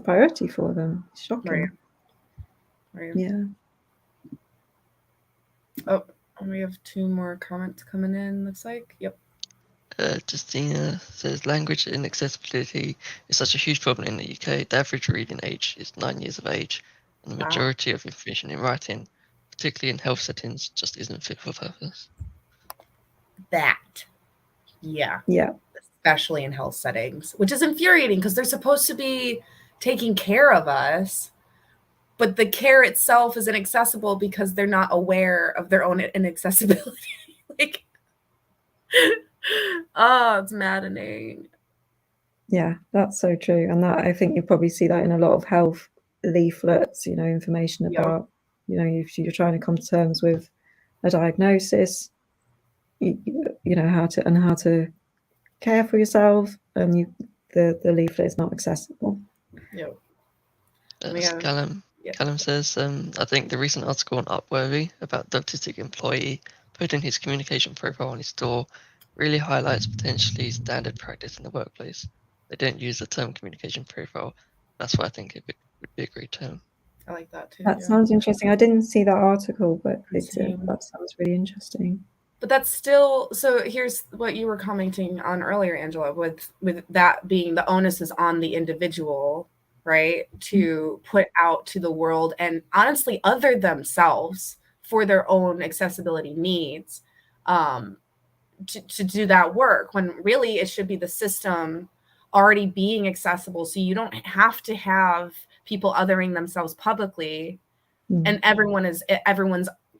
priority for them. It's shocking. Right. Yeah. Oh, we have 2 more comments coming in, looks like. Yep. Justina says language inaccessibility is such a huge problem in the UK. The average reading age is 9 years of age, and the majority of information in writing, particularly in health settings, just isn't fit for purpose. Yeah. Yeah. Especially in health settings, which is infuriating because they're supposed to be taking care of us, but the care itself is inaccessible because they're not aware of their own inaccessibility. Like, oh, it's maddening. Yeah, that's so true. And that, I think you probably see that in a lot of health leaflets, information about, if you're trying to come to terms with a diagnosis, how to care for yourself, and the leaflet is not accessible. Callum says, I think the recent article on Upworthy about the autistic employee putting his communication profile on his door really highlights potentially standard practice in the workplace. They don't use the term communication profile. That's why I think it would be a great term. I like that too. That sounds interesting. I didn't see that article, but that sounds really interesting. But that's still, so here's what you were commenting on earlier, Angela, with that being the onus is on the individual, right, to put out to the world and honestly other themselves for their own accessibility needs, to do that work, when really it should be the system already being accessible, so you don't have to have people othering themselves publicly, and everyone's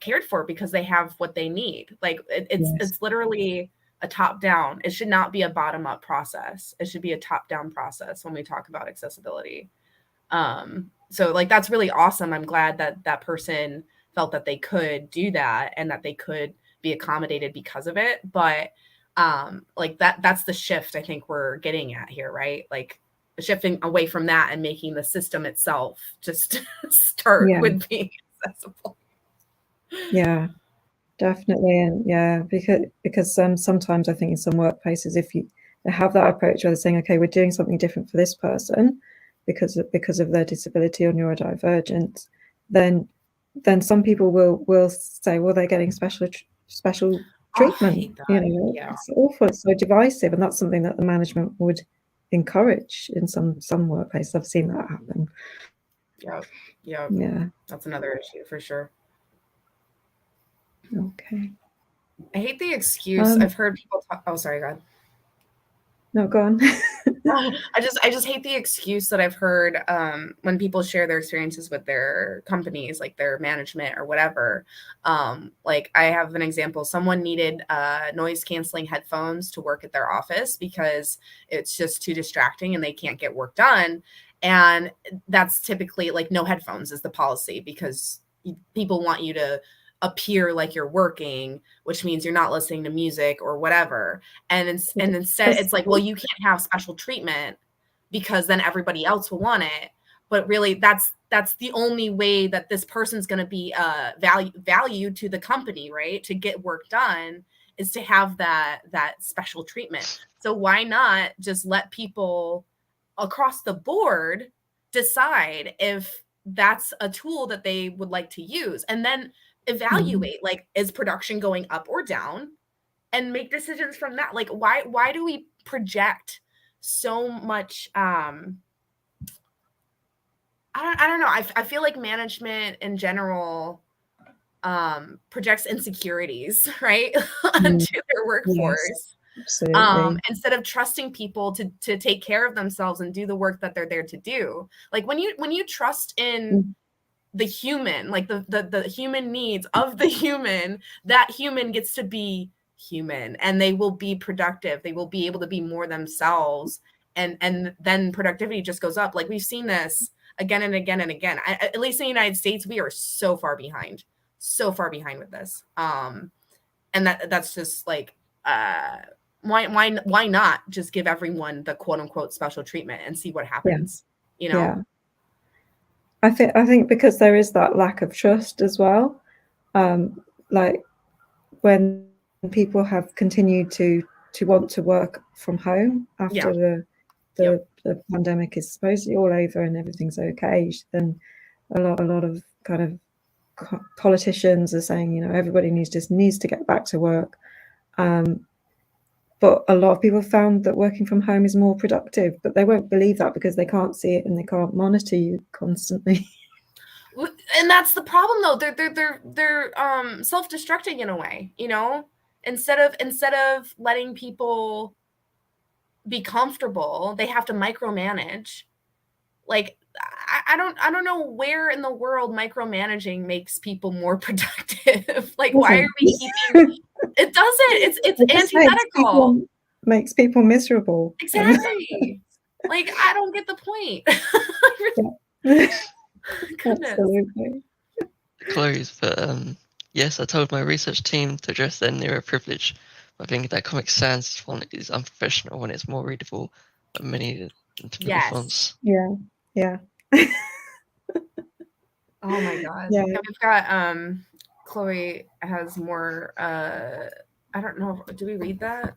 cared for because they have what they need. Like it's literally a top down. It should not be a bottom up process. It should be a top down process when we talk about accessibility. So like that's really awesome. I'm glad that that person felt that they could do that and that they could be accommodated because of it. But like that's the shift I think we're getting at here, right? Like shifting away from that and making the system itself just start with being accessible. Yeah, definitely. And because sometimes I think in some workplaces, if you have that approach where they're saying, okay, we're doing something different for this person because of their disability or neurodivergence, then some people will say, well, they're getting special treatment. It's awful. It's so divisive, and that's something that the management would encourage in some workplaces. I've seen that happen. Yeah, that's another issue for sure. Okay. I hate the excuse. I've heard people talk. Oh, sorry, go ahead. No, go on. I just hate the excuse that I've heard when people share their experiences with their companies, like their management or whatever. Like I have an example. Someone needed noise canceling headphones to work at their office because it's just too distracting and they can't get work done. And that's typically like no headphones is the policy because people want you to appear like you're working, which means you're not listening to music or whatever. And instead it's like, well, you can't have special treatment because then everybody else will want it. But really that's the only way that this person's going to be value to the company, right? To get work done is to have that special treatment. So why not just let people across the board decide if that's a tool that they would like to use, and then evaluate, like, is production going up or down, and make decisions from that. Like, why do we project so much? I don't know. I feel like management in general projects insecurities, right, onto their workforce. Absolutely. Instead of trusting people to take care of themselves and do the work that they're there to do. Like when you trust in the human, like the human needs of the human, that human gets to be human and they will be productive. They will be able to be more themselves. And then productivity just goes up. Like we've seen this. again and again and again. At least in the United States, we are so far behind with this. And that's just like, why not just give everyone the quote unquote special treatment and see what happens? You know? Yeah. I think because there is that lack of trust as well. Like when people have continued to want to work from home after the pandemic is supposedly all over and everything's okay, then a lot of kind of politicians are saying, you know, everybody needs to get back to work. But a lot of people found that working from home is more productive, but they won't believe that because they can't see it and they can't monitor you constantly. And that's the problem, though. They're self-destructing in a way, you know. Instead of letting people be comfortable, they have to micromanage. Like, I don't know where in the world micromanaging makes people more productive. Like, why are we keeping? It doesn't. It's antithetical. Makes people miserable. Exactly. Like, I don't get the point. Absolutely. Close, but yes, I told my research team to address their neuroprivilege. I think that Comic Sans font is unprofessional when it's more readable than many typical fonts. Yeah. Oh my god. Yeah. And we've got Chloe has more I don't know, do we read that?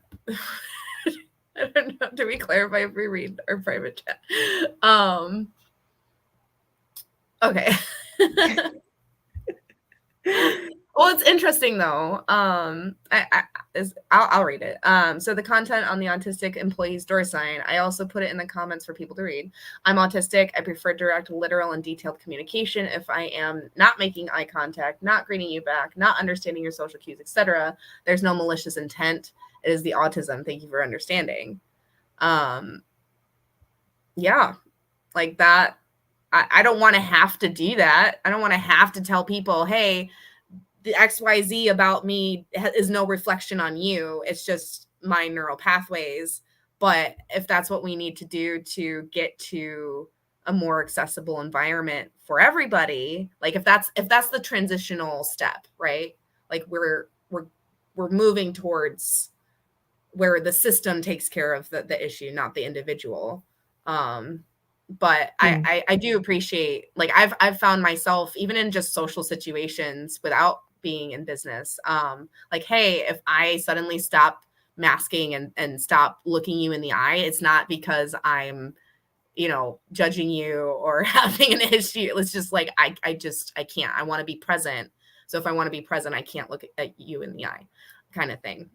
I don't know. Do we clarify if we read our private chat? Okay. Well, it's interesting though. I'll read it. So the content on the autistic employee's door sign, I also put it in the comments for people to read. I'm autistic. I prefer direct, literal, and detailed communication. If I am not making eye contact, not greeting you back, not understanding your social cues, etc., there's no malicious intent. It is the autism. Thank you for understanding. Yeah, like that. I don't want to have to do that. I don't want to have to tell people, hey, the XYZ about me is no reflection on you. It's just my neural pathways. But if that's what we need to do to get to a more accessible environment for everybody, like if that's the transitional step, right? Like we're moving towards where the system takes care of the issue, not the individual. But I do appreciate, like I've found myself even in just social situations without being in business, like, hey, if I suddenly stop masking and stop looking you in the eye, it's not because I'm, you know, judging you or having an issue. It's just like I can't. I want to be present. So if I want to be present, I can't look at you in the eye, kind of thing.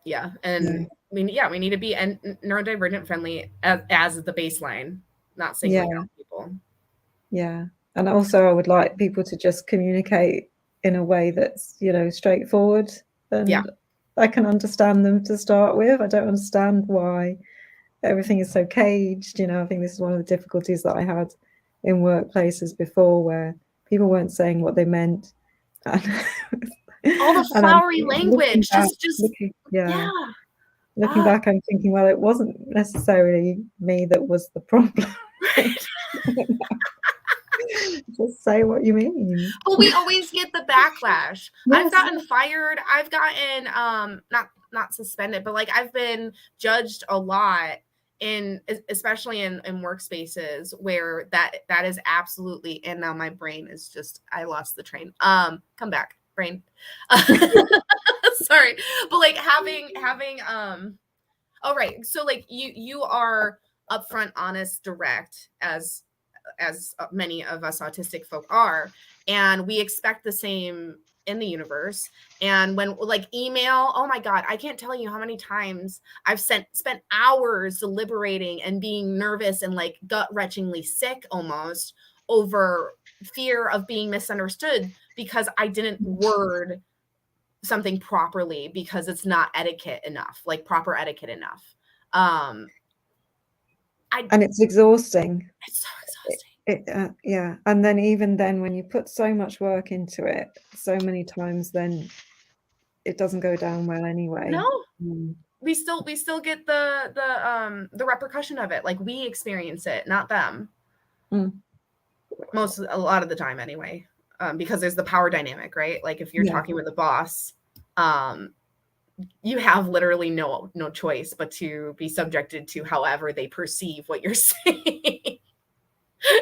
Yeah, and we need to be neurodivergent friendly as the baseline, not singling out people. Yeah, and also I would like people to just communicate in a way that's, you know, straightforward and I can understand them to start with. I don't understand why everything is so caged. You know, I think this is one of the difficulties that I had in workplaces before, where people weren't saying what they meant. And all the flowery language, looking back, I'm thinking, well, it wasn't necessarily me that was the problem. Just say what you mean. But we always get the backlash. I've gotten fired. I've gotten not suspended, but like I've been judged a lot especially in workspaces where that is absolutely. And now my brain is just, I lost the train. Come back, brain. Sorry, but like having oh right, so like you are upfront, honest, direct, as many of us autistic folk are, and we expect the same in the universe. And when like email, oh my god, I can't tell you how many times I've spent hours deliberating and being nervous and like gut-wrenchingly sick almost over fear of being misunderstood because I didn't word something properly, because it's not etiquette enough, like proper etiquette enough. And it's exhausting. It's so exhausting. Yeah. And then even then, when you put so much work into it, so many times, then it doesn't go down well anyway. No. we still get the repercussion of it. Like, we experience it, not them. A lot of the time anyway, because there's the power dynamic, right? Like, if you're talking with a boss, you have literally no choice but to be subjected to however they perceive what you're saying.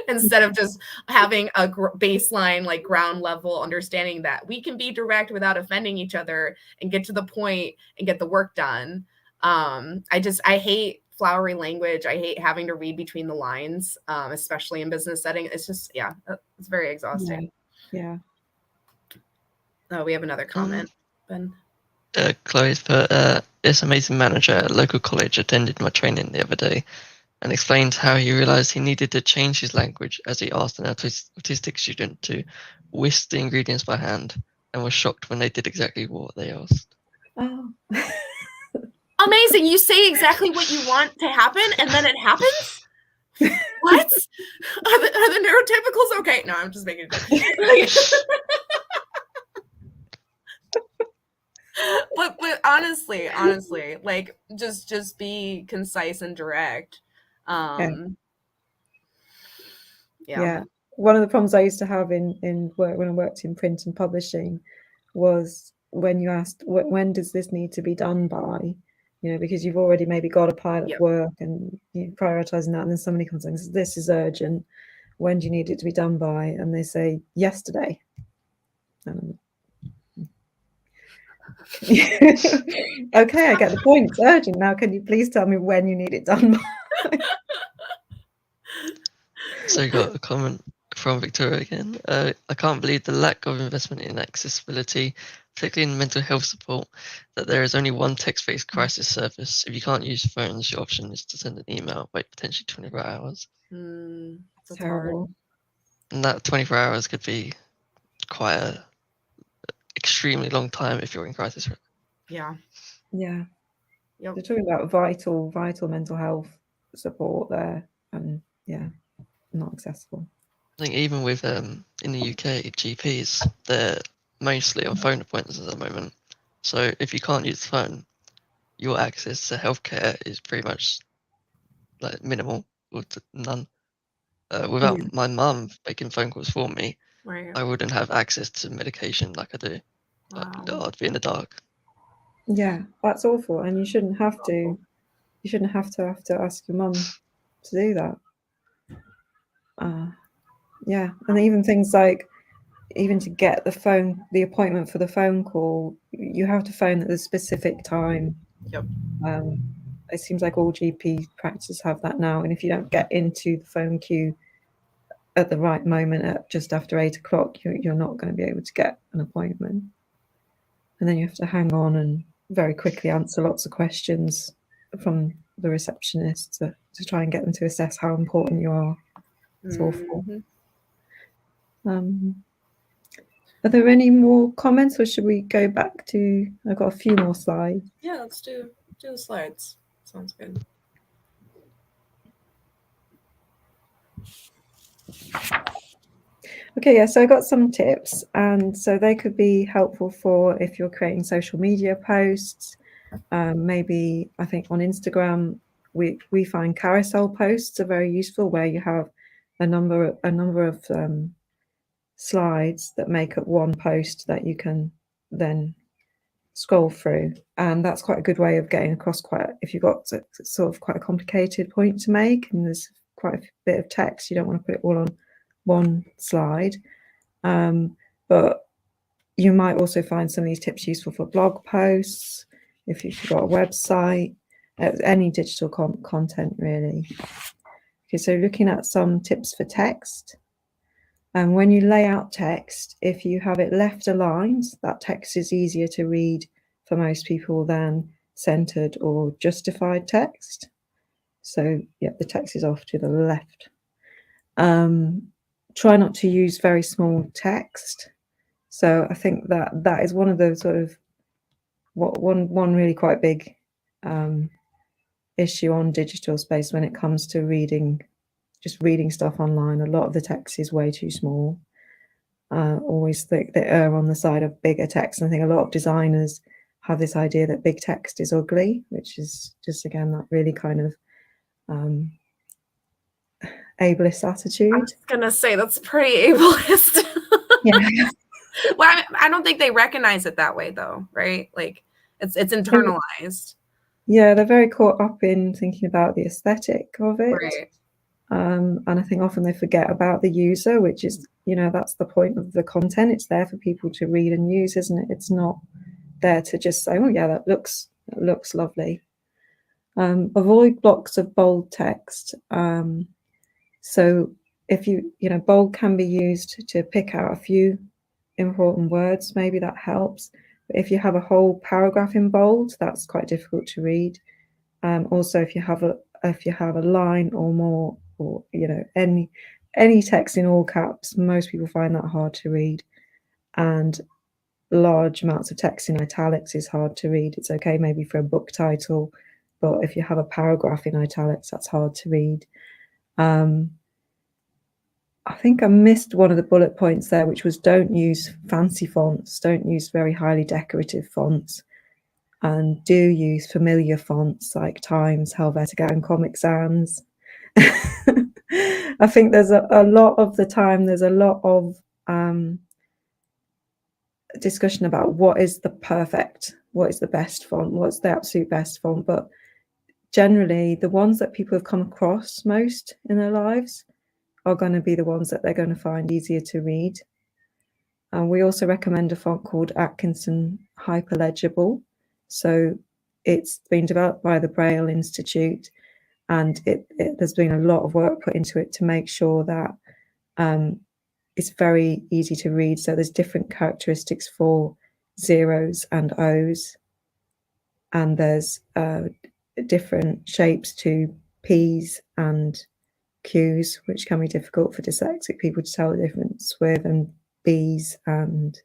Instead of just having a baseline, like, ground level understanding that we can be direct without offending each other and get to the point and get the work done. I hate flowery language. I hate having to read between the lines, especially in business setting. It's just, it's very exhausting. Yeah. Oh, we have another comment, Ben. Chloe's put, this amazing manager at a local college attended my training the other day and explained how he realized he needed to change his language as he asked an autistic student to whisk the ingredients by hand, and was shocked when they did exactly what they asked. Oh. Amazing. You say exactly what you want to happen and then it happens? What? Are the neurotypicals okay? No, I'm just making it. But honestly, like, just be concise and direct. Yeah. One of the problems I used to have in work when I worked in print and publishing was when you asked, when does this need to be done by? Because you've already maybe got a pile of work and you're prioritizing that, and then somebody comes and says, this is urgent. When do you need it to be done by? And they say, yesterday. Okay, I get the point. It's urgent. Now, can you please tell me when you need it done by? So you got a comment from Victoria again. I can't believe the lack of investment in accessibility, particularly in mental health support, that there is only one text-based crisis service. If you can't use phones, your option is to send an email, wait potentially 24 hours. That's terrible. And that 24 hours could be quite a extremely long time if you're in crisis. Yeah. They're talking about vital mental health support there, and not accessible. I think even with in the UK, GPs, they're mostly on phone appointments at the moment. So if you can't use the phone, your access to healthcare is pretty much like minimal or none. Without my mum making phone calls for me, I wouldn't have access to medication like I do. Wow. I'd be in the dark. Yeah, that's awful, and you shouldn't have to. You shouldn't have to ask your mum to do that. And even things like, even to get the appointment for the phone call, you have to phone at a specific time. It seems like all GP practices have that now, and if you don't get into the phone queue at the right moment, at just after 8 o'clock, you're not going to be able to get an appointment, and then you have to hang on and very quickly answer lots of questions from the receptionist to try and get them to assess how important you are. It's awful. Are there any more comments, or should we go back to? I've got a few more slides. Yeah, let's do the slides. Sounds good. Okay, so I got some tips, and so they could be helpful for if you're creating social media posts. Maybe I think on Instagram we find carousel posts are very useful, where you have a number of slides that make up one post that you can then scroll through, and that's quite a good way of getting across if you've got sort of quite a complicated point to make and there's quite a bit of text, you don't want to put it all on one slide, but you might also find some of these tips useful for blog posts, if you've got a website, any digital content really. Okay, so looking at some tips for text. And when you lay out text, if you have it left aligned, that text is easier to read for most people than centered or justified text. So the text is off to the left. Try not to use very small text. So I think that is one of those sort of one really quite big issue on digital space when it comes to reading stuff online. A lot of the text is way too small. Always think they err on the side of bigger text, and I think a lot of designers have this idea that big text is ugly, which is just, again, that really kind of ableist attitude. I was gonna say that's pretty ableist. Yeah. Well, I don't think they recognize it that way, though, right? Like it's internalized. Yeah, they're very caught up in thinking about the aesthetic of it. Right. And I think often they forget about the user, which is, that's the point of the content. It's there for people to read and use, isn't it? It's not there to just say, oh yeah, that looks lovely. Avoid blocks of bold text. So if bold can be used to pick out a few important words, maybe that helps. But if you have a whole paragraph in bold, that's quite difficult to read. Also, if you have a line or more, or any text in all caps, most people find that hard to read. And large amounts of text in italics is hard to read. It's okay maybe for a book title, but if you have a paragraph in italics, that's hard to read. I think I missed one of the bullet points there, which was don't use fancy fonts, don't use very highly decorative fonts, and do use familiar fonts like Times, Helvetica, and Comic Sans. I think there's a lot of the time, there's a lot of discussion about what is the best font, what's the absolute best font. But generally, the ones that people have come across most in their lives are going to be the ones that they're going to find easier to read. And we also recommend a font called Atkinson Hyperlegible. So it's been developed by the Braille Institute, and there's been a lot of work put into it to make sure that it's very easy to read. So there's different characteristics for zeros and O's, and there's different shapes to P's and Q's, which can be difficult for dyslexic people to tell the difference with, and B's and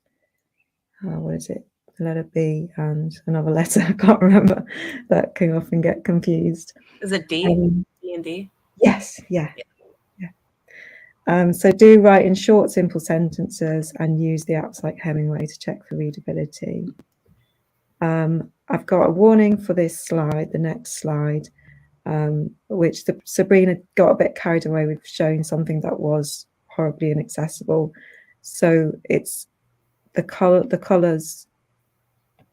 the letter B and another letter, I can't remember, that can often get confused. Is it D? D and D? Yes, yeah. So do write in short, simple sentences and use the apps like Hemingway to check for readability. I've got a warning for this slide, the next slide, which Sabrina got a bit carried away with showing something that was horribly inaccessible. So it's the colors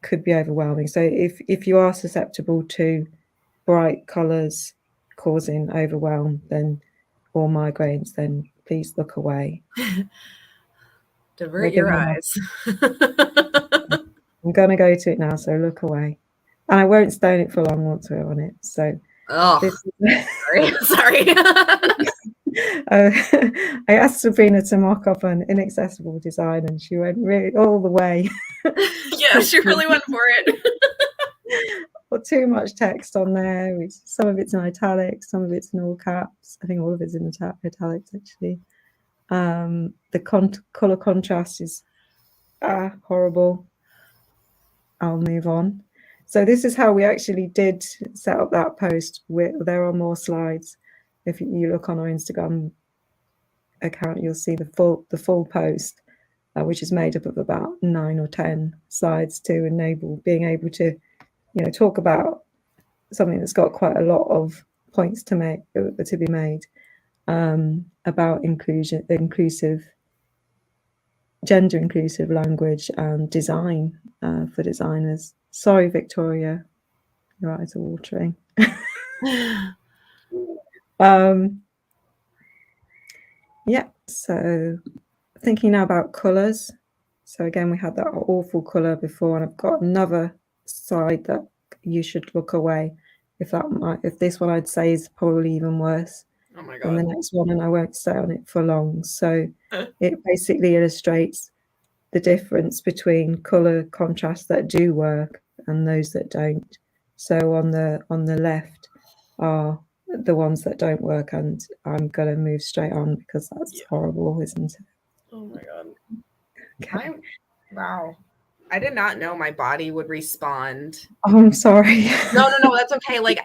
could be overwhelming. So if you are susceptible to bright colors causing overwhelm, then or migraines, then please look away. Divert your eyes. I'm going to go to it now, so look away. And I won't stay on it for long once we're on it. So, sorry. I asked Sabrina to mock up an inaccessible design, and she went really all the way. Yeah, she really went for it. Or too much text on there. Some of it's in italics, some of it's in all caps. I think all of it's in italics, actually. The color contrast is horrible. I'll move on. So this is how we actually did set up that post. There are more slides. If you look on our Instagram account, you'll see the full post, which is made up of about 9 or 10 slides to enable being able to, talk about something that's got quite a lot of points to be made about gender inclusive language and design for designers. Sorry, Victoria, your eyes are watering. Yeah, so thinking now about colours. So again, we had that awful colour before, and I've got another side that you should look away. If this one I'd say is probably even worse than the next one, and I won't stay on it for long. So it basically illustrates the difference between colour contrasts that do work and those that don't. So on the left are the ones that don't work, and I'm going to move straight on because that's horrible, isn't it? Oh my god. Okay. Wow. I did not know my body would respond. Oh, I'm sorry. No, that's okay. Like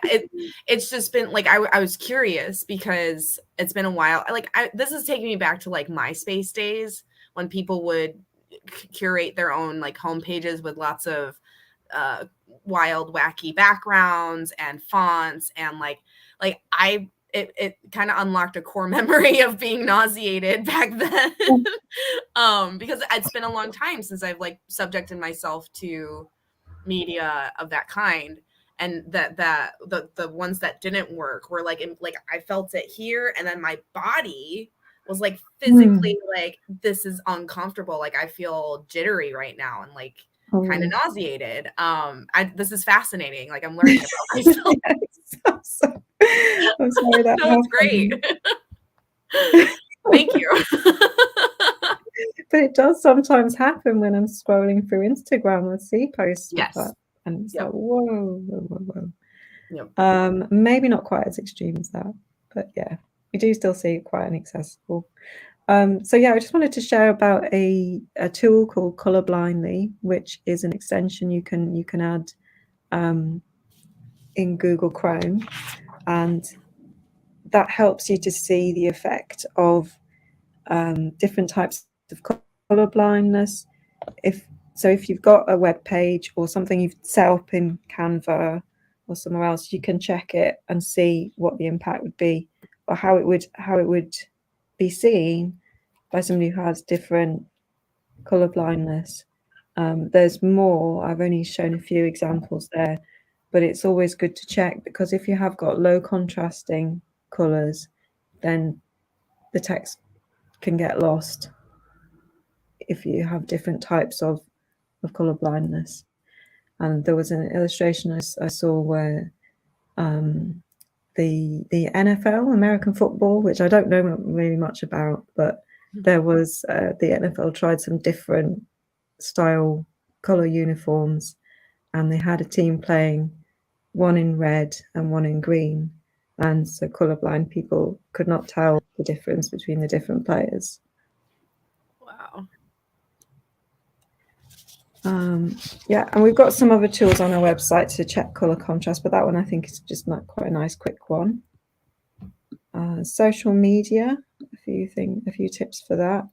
it's just been like I was curious because it's been a while. This is taking me back to like MySpace days when people would curate their own like home pages with lots of wild, wacky backgrounds and fonts, and it kind of unlocked a core memory of being nauseated back then. Because it's been a long time since I've like subjected myself to media of that kind, and the ones that didn't work were like I felt it here, and then my body was like physically like, this is uncomfortable, like I feel jittery right now and like kind of nauseated. This is fascinating, like I'm learning about myself. I'm sorry that was great. Thank you. But it does sometimes happen when I'm scrolling through Instagram. I see posts yes. with that, and it's like, whoa. Yep. Maybe not quite as extreme as that, but yeah, we do still see it quite inaccessible. So yeah, I just wanted to share about a tool called Colorblindly, which is an extension you can add in Google Chrome, and that helps you to see the effect of different types of color blindness. If you've got a web page or something you've set up in Canva or somewhere else, you can check it and see what the impact would be, or how it would be seen by somebody who has different color blindness. There's more. I've only shown a few examples there, but it's always good to check, because if you have got low contrasting colors, then the text can get lost if you have different types of color blindness. And there was an illustration I saw where the NFL, American football, which I don't know really much about, but there was the NFL tried some different style color uniforms, and they had a team playing, one in red and one in green, and so colorblind people could not tell the difference between the different players. Wow. Yeah, and we've got some other tools on our website to check color contrast, but that one I think is just not quite a nice quick one. Social media, a few tips for that.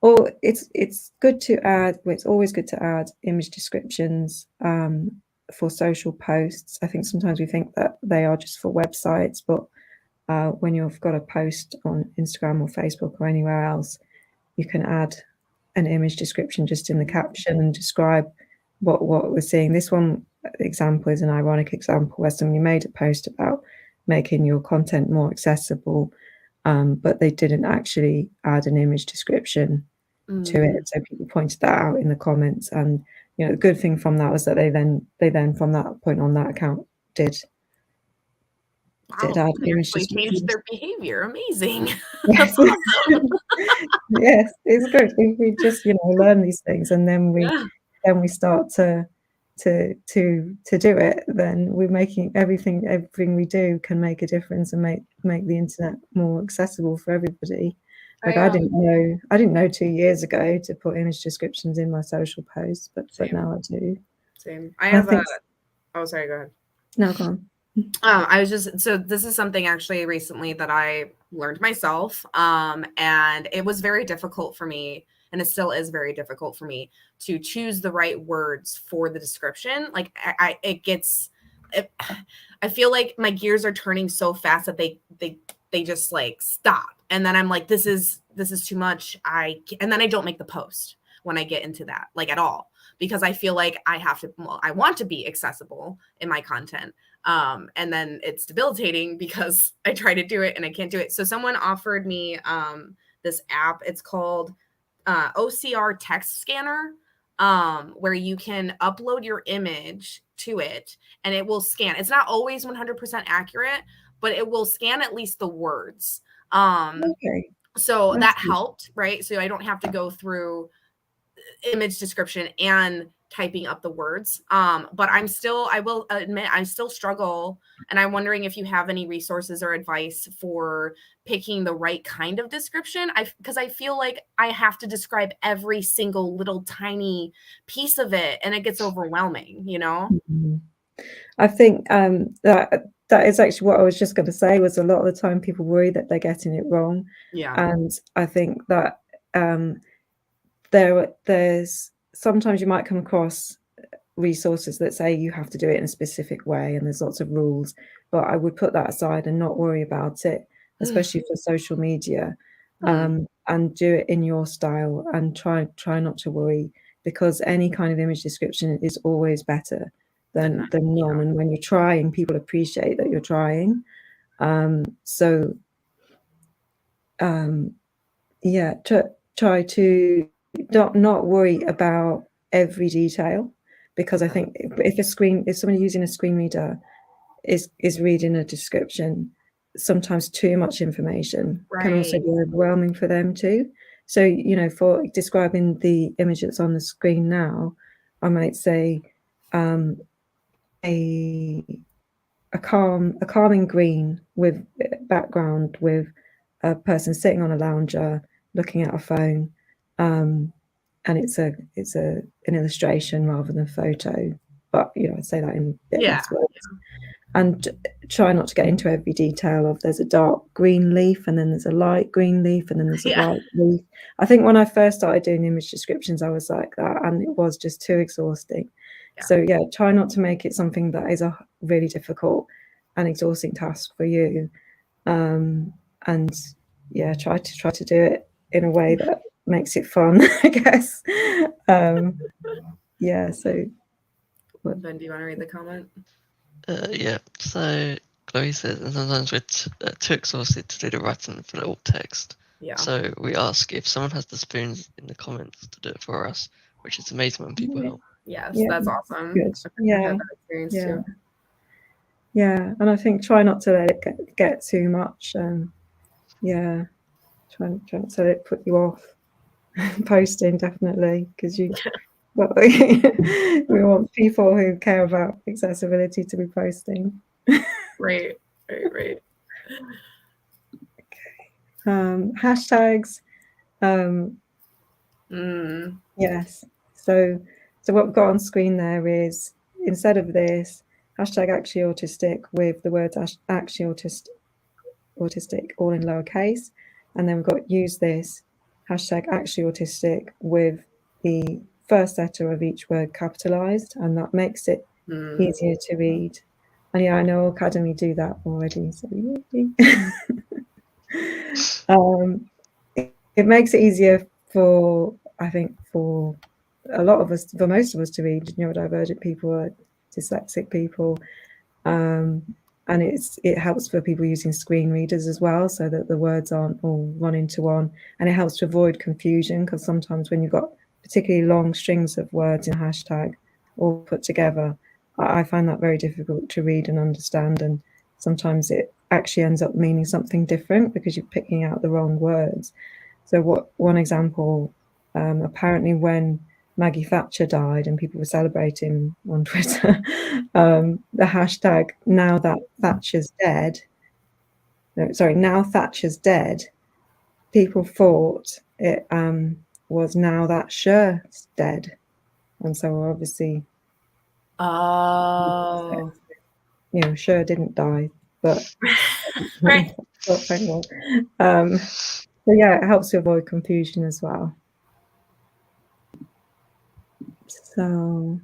Or it's good to add. Well, it's always good to add image descriptions for social posts. I think sometimes we think that they are just for websites, but when you've got a post on Instagram or Facebook or anywhere else, you can add an image description just in the caption and describe what we're seeing. This one example is an ironic example where somebody made a post about making your content more accessible, but they didn't actually add an image description to it. So people pointed that out in the comments, and the good thing from that was that they then from that point on, that account did add image descriptions. Changed their behavior. Amazing. Yes. Yes, it's good if we just learn these things, and then we start to do it. Then we're making everything we do can make a difference and make the internet more accessible for everybody. Like I didn't know 2 years ago to put image descriptions in my social posts, but now I do. Same. I have oh, sorry, go ahead. No, go on. So this is something actually recently that I learned myself, and it was very difficult for me, and it still is very difficult for me to choose the right words for the description. Like I feel like my gears are turning so fast that they just like stop, and then I'm like, this is too much. And then I don't make the post when I get into that, like, at all, because I feel like I want to be accessible in my content. And then it's debilitating because I try to do it and I can't do it. So someone offered me this app. It's called Ocr Text Scanner, where you can upload your image to it and it will scan. It's not always 100% accurate, but it will scan at least the words. Okay. So that helped, right? So I don't have to go through image description and typing up the words. But I will admit, I still struggle. And I'm wondering if you have any resources or advice for picking the right kind of description. Because I feel like I have to describe every single little tiny piece of it, and it gets overwhelming, Mm-hmm. I think that is actually what I was just going to say, was a lot of the time people worry that they're getting it wrong. Yeah. And I think that there's sometimes you might come across resources that say you have to do it in a specific way and there's lots of rules, but I would put that aside and not worry about it, especially for social media, and do it in your style, and try not to worry, because any kind of image description is always better than none. And when you're trying, people appreciate that you're trying. Yeah, try to not worry about every detail, because I think if somebody using a screen reader is reading a description, sometimes too much information can also be overwhelming for them too. So, you know, for describing the image that's on the screen now, I might say a calming green with background with a person sitting on a lounger looking at a phone, and it's an illustration rather than a photo, but you know, I'd say that in a bit less words. And try not to get into every detail of there's a dark green leaf and then there's a light green leaf and then there's a bright leaf. I think when I first started doing image descriptions, I was like that, and it was just too exhausting. So yeah, try not to make it something that is a really difficult and exhausting task for you, and yeah, try to do it in a way that makes it fun, I guess. Yeah, so Ben, do you want to read the comment? Yeah, so Chloe says, and sometimes we're too exhausted to do the writing for the alt text. Yeah. So we ask if someone has the spoons in the comments to do it for us, which is amazing when people help. Yes, yeah, that's awesome. good. I had that experience too. Yeah, and I think try not to let it get too much. Yeah, try not to let it put you off posting, definitely, because we want people who care about accessibility to be posting. Right. Hashtags. Yes. So what we've got on screen there is, instead of this, hashtag actually autistic with the words actually autistic all in lowercase, and then we've got use this hashtag actually autistic with the first letter of each word capitalized, and that makes it easier to read. And yeah, I know Aucademy do that already, so it makes it easier for, I think, for a lot of us, for most of us, to read, neurodivergent people or dyslexic people, and it helps for people using screen readers as well, so that the words aren't all run into one, and it helps to avoid confusion, because sometimes when you've got particularly long strings of words in a hashtag all put together, I find that very difficult to read and understand, and sometimes it actually ends up meaning something different because you're picking out the wrong words. So one example, apparently when Maggie Thatcher died and people were celebrating on Twitter, the hashtag now Thatcher's dead, people thought it was now that Cher's dead. And so obviously, you know, Cher didn't die, but right. So yeah, it helps to avoid confusion as well. So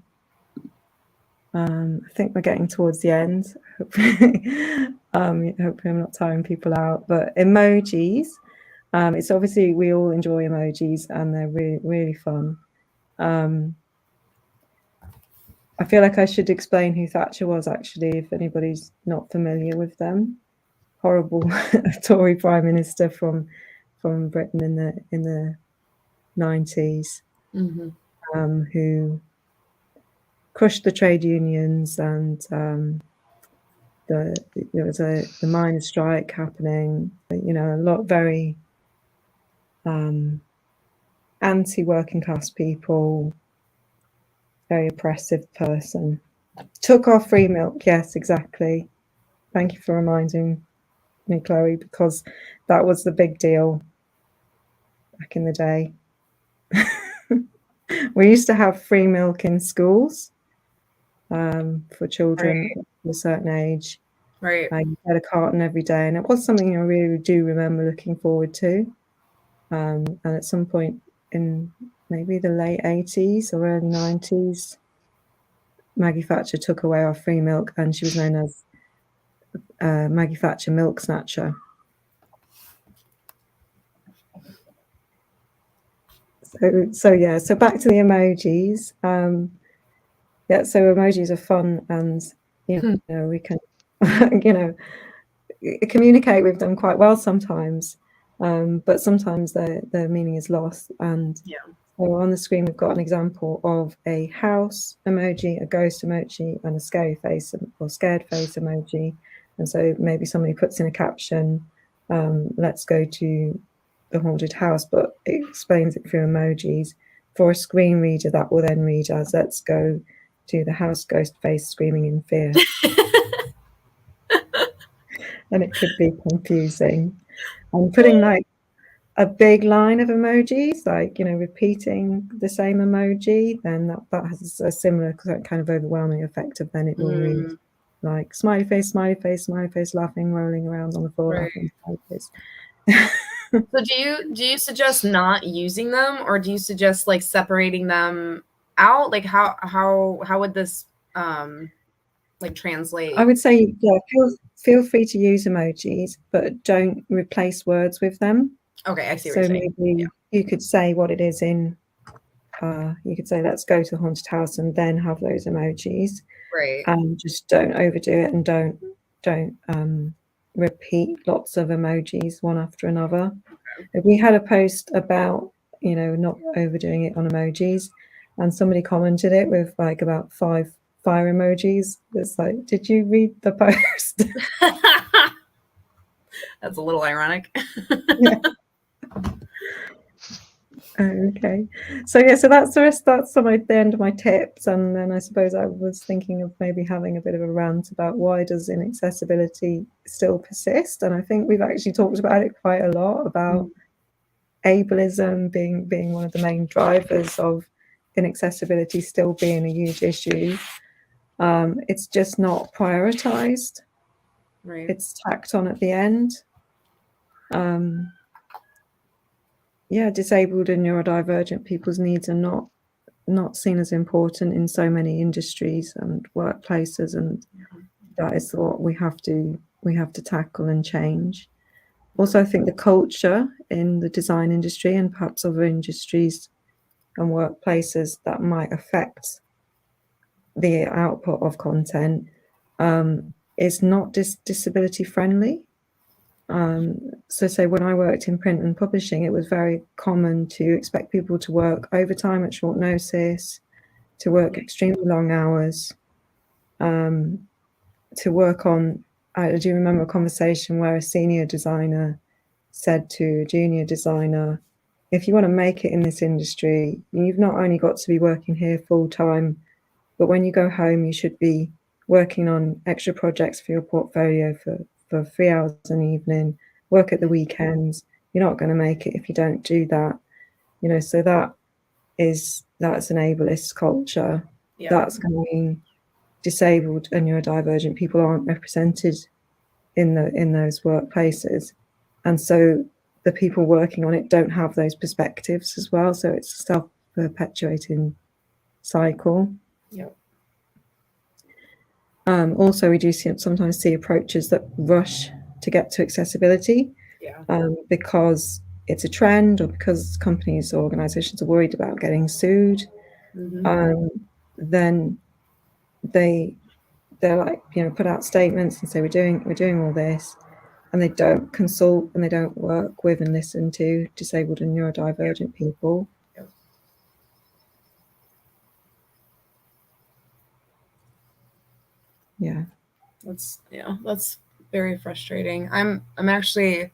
I think we're getting towards the end. Hopefully I'm not tiring people out. But emojis, it's obviously we all enjoy emojis and they're really, really fun. I feel like I should explain who Thatcher was, actually, if anybody's not familiar with them. Horrible Tory Prime Minister from Britain in the 90s, who crushed the trade unions, and there was the miners' strike happening. You know, a lot very anti-working class people, very oppressive person. Took our free milk. Yes, exactly. Thank you for reminding me, Chloe, because that was the big deal back in the day. We used to have free milk in schools for children of a certain age. Right. You had a carton every day, and it was something I really do remember looking forward to. And at some point in maybe the late 80s or early 90s, Maggie Thatcher took away our free milk, and she was known as Maggie Thatcher Milk Snatcher. So back to the emojis. So emojis are fun, and you know, we can communicate with them quite well sometimes, but sometimes their meaning is lost. And so on the screen we've got an example of a house emoji, a ghost emoji, and a scary face or scared face emoji. And so maybe somebody puts in a caption, let's go to the haunted house, but it explains it through emojis. For a screen reader, that will then read as, let's go to the house ghost face screaming in fear. And it could be confusing. And putting like a big line of emojis, like, you know, repeating the same emoji, then that has a similar kind of overwhelming effect of then it will read like smiley face, smiley face, smiley face, laughing, rolling around on the floor, laughing, smiley face. So do you suggest not using them, or do you suggest like separating them out? Like how would this like translate? I would say, yeah, feel free to use emojis, but don't replace words with them. Okay, I see what so you're saying. Maybe you could say what it is in you could say, let's go to the haunted house, and then have those emojis. Right. And just don't overdo it, and don't repeat lots of emojis one after another. Okay. We had a post about, you know, not overdoing it on emojis, and somebody commented it with like about 5 fire emojis. It's like, did you read the post? That's a little ironic. Yeah. Okay, so that's some at the end of my tips. And then I suppose I was thinking of maybe having a bit of a rant about, why does inaccessibility still persist? And I think we've actually talked about it quite a lot, about ableism being one of the main drivers of inaccessibility still being a huge issue. It's just not prioritized. Right. It's tacked on at the end. Disabled and neurodivergent people's needs are not seen as important in so many industries and workplaces, and that is what we have to tackle and change. Also, I think the culture in the design industry and perhaps other industries and workplaces that might affect the output of content is not disability friendly. So say when I worked in print and publishing, it was very common to expect people to work overtime at short notice, to work extremely long hours, to work on, I do remember a conversation where a senior designer said to a junior designer, if you want to make it in this industry, you've not only got to be working here full time, but when you go home, you should be working on extra projects for your portfolio for 3 hours an evening, work at the weekends. You're not going to make it if you don't do that. You know, so that's an ableist culture. Yeah. That's going to mean disabled and neurodivergent people aren't represented in those workplaces. And so the people working on it don't have those perspectives as well. So it's a self-perpetuating cycle. Yep. Also, we do sometimes see approaches that rush to get to accessibility, because it's a trend, or because companies or organizations are worried about getting sued. Then they're like, you know, put out statements and say we're doing all this, and they don't consult and they don't work with and listen to disabled and neurodivergent people. Yeah, that's very frustrating. I'm actually,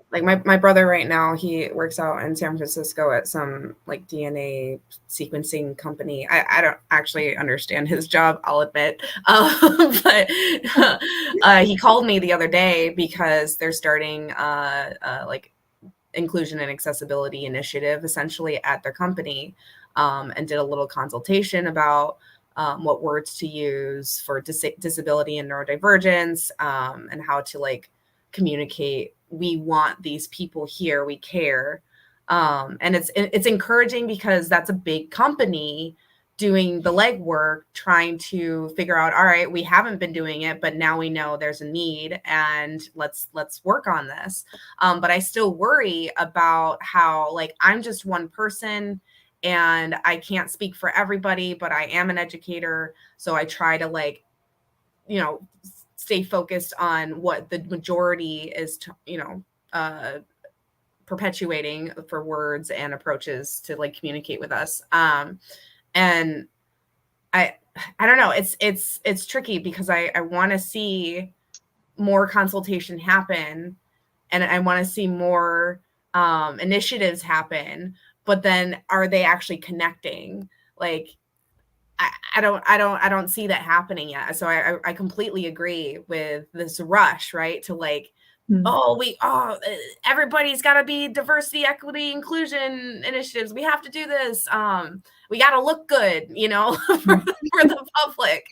like, my brother right now, he works out in San Francisco at some like DNA sequencing company. I don't actually understand his job, I'll admit, but he called me the other day because they're starting like inclusion and accessibility initiative essentially at their company, and did a little consultation about what words to use for disability and neurodivergence, and how to like communicate, we want these people here, we care, And it's encouraging because that's a big company doing the legwork, trying to figure out, all right, we haven't been doing it, but now we know there's a need, and let's work on this. But I still worry about how, like, I'm just one person and I can't speak for everybody, but I am an educator. So I try to, like, you know, stay focused on what the majority is, perpetuating for words and approaches to, like, communicate with us. And I don't know, it's tricky because I want to see more consultation happen, and I want to see more initiatives happen, but then are they actually connecting? Like, I don't see that happening yet. So I completely agree with this rush, right, to, like, everybody's got to be diversity, equity, inclusion initiatives. We have to do this. We got to look good, for the public.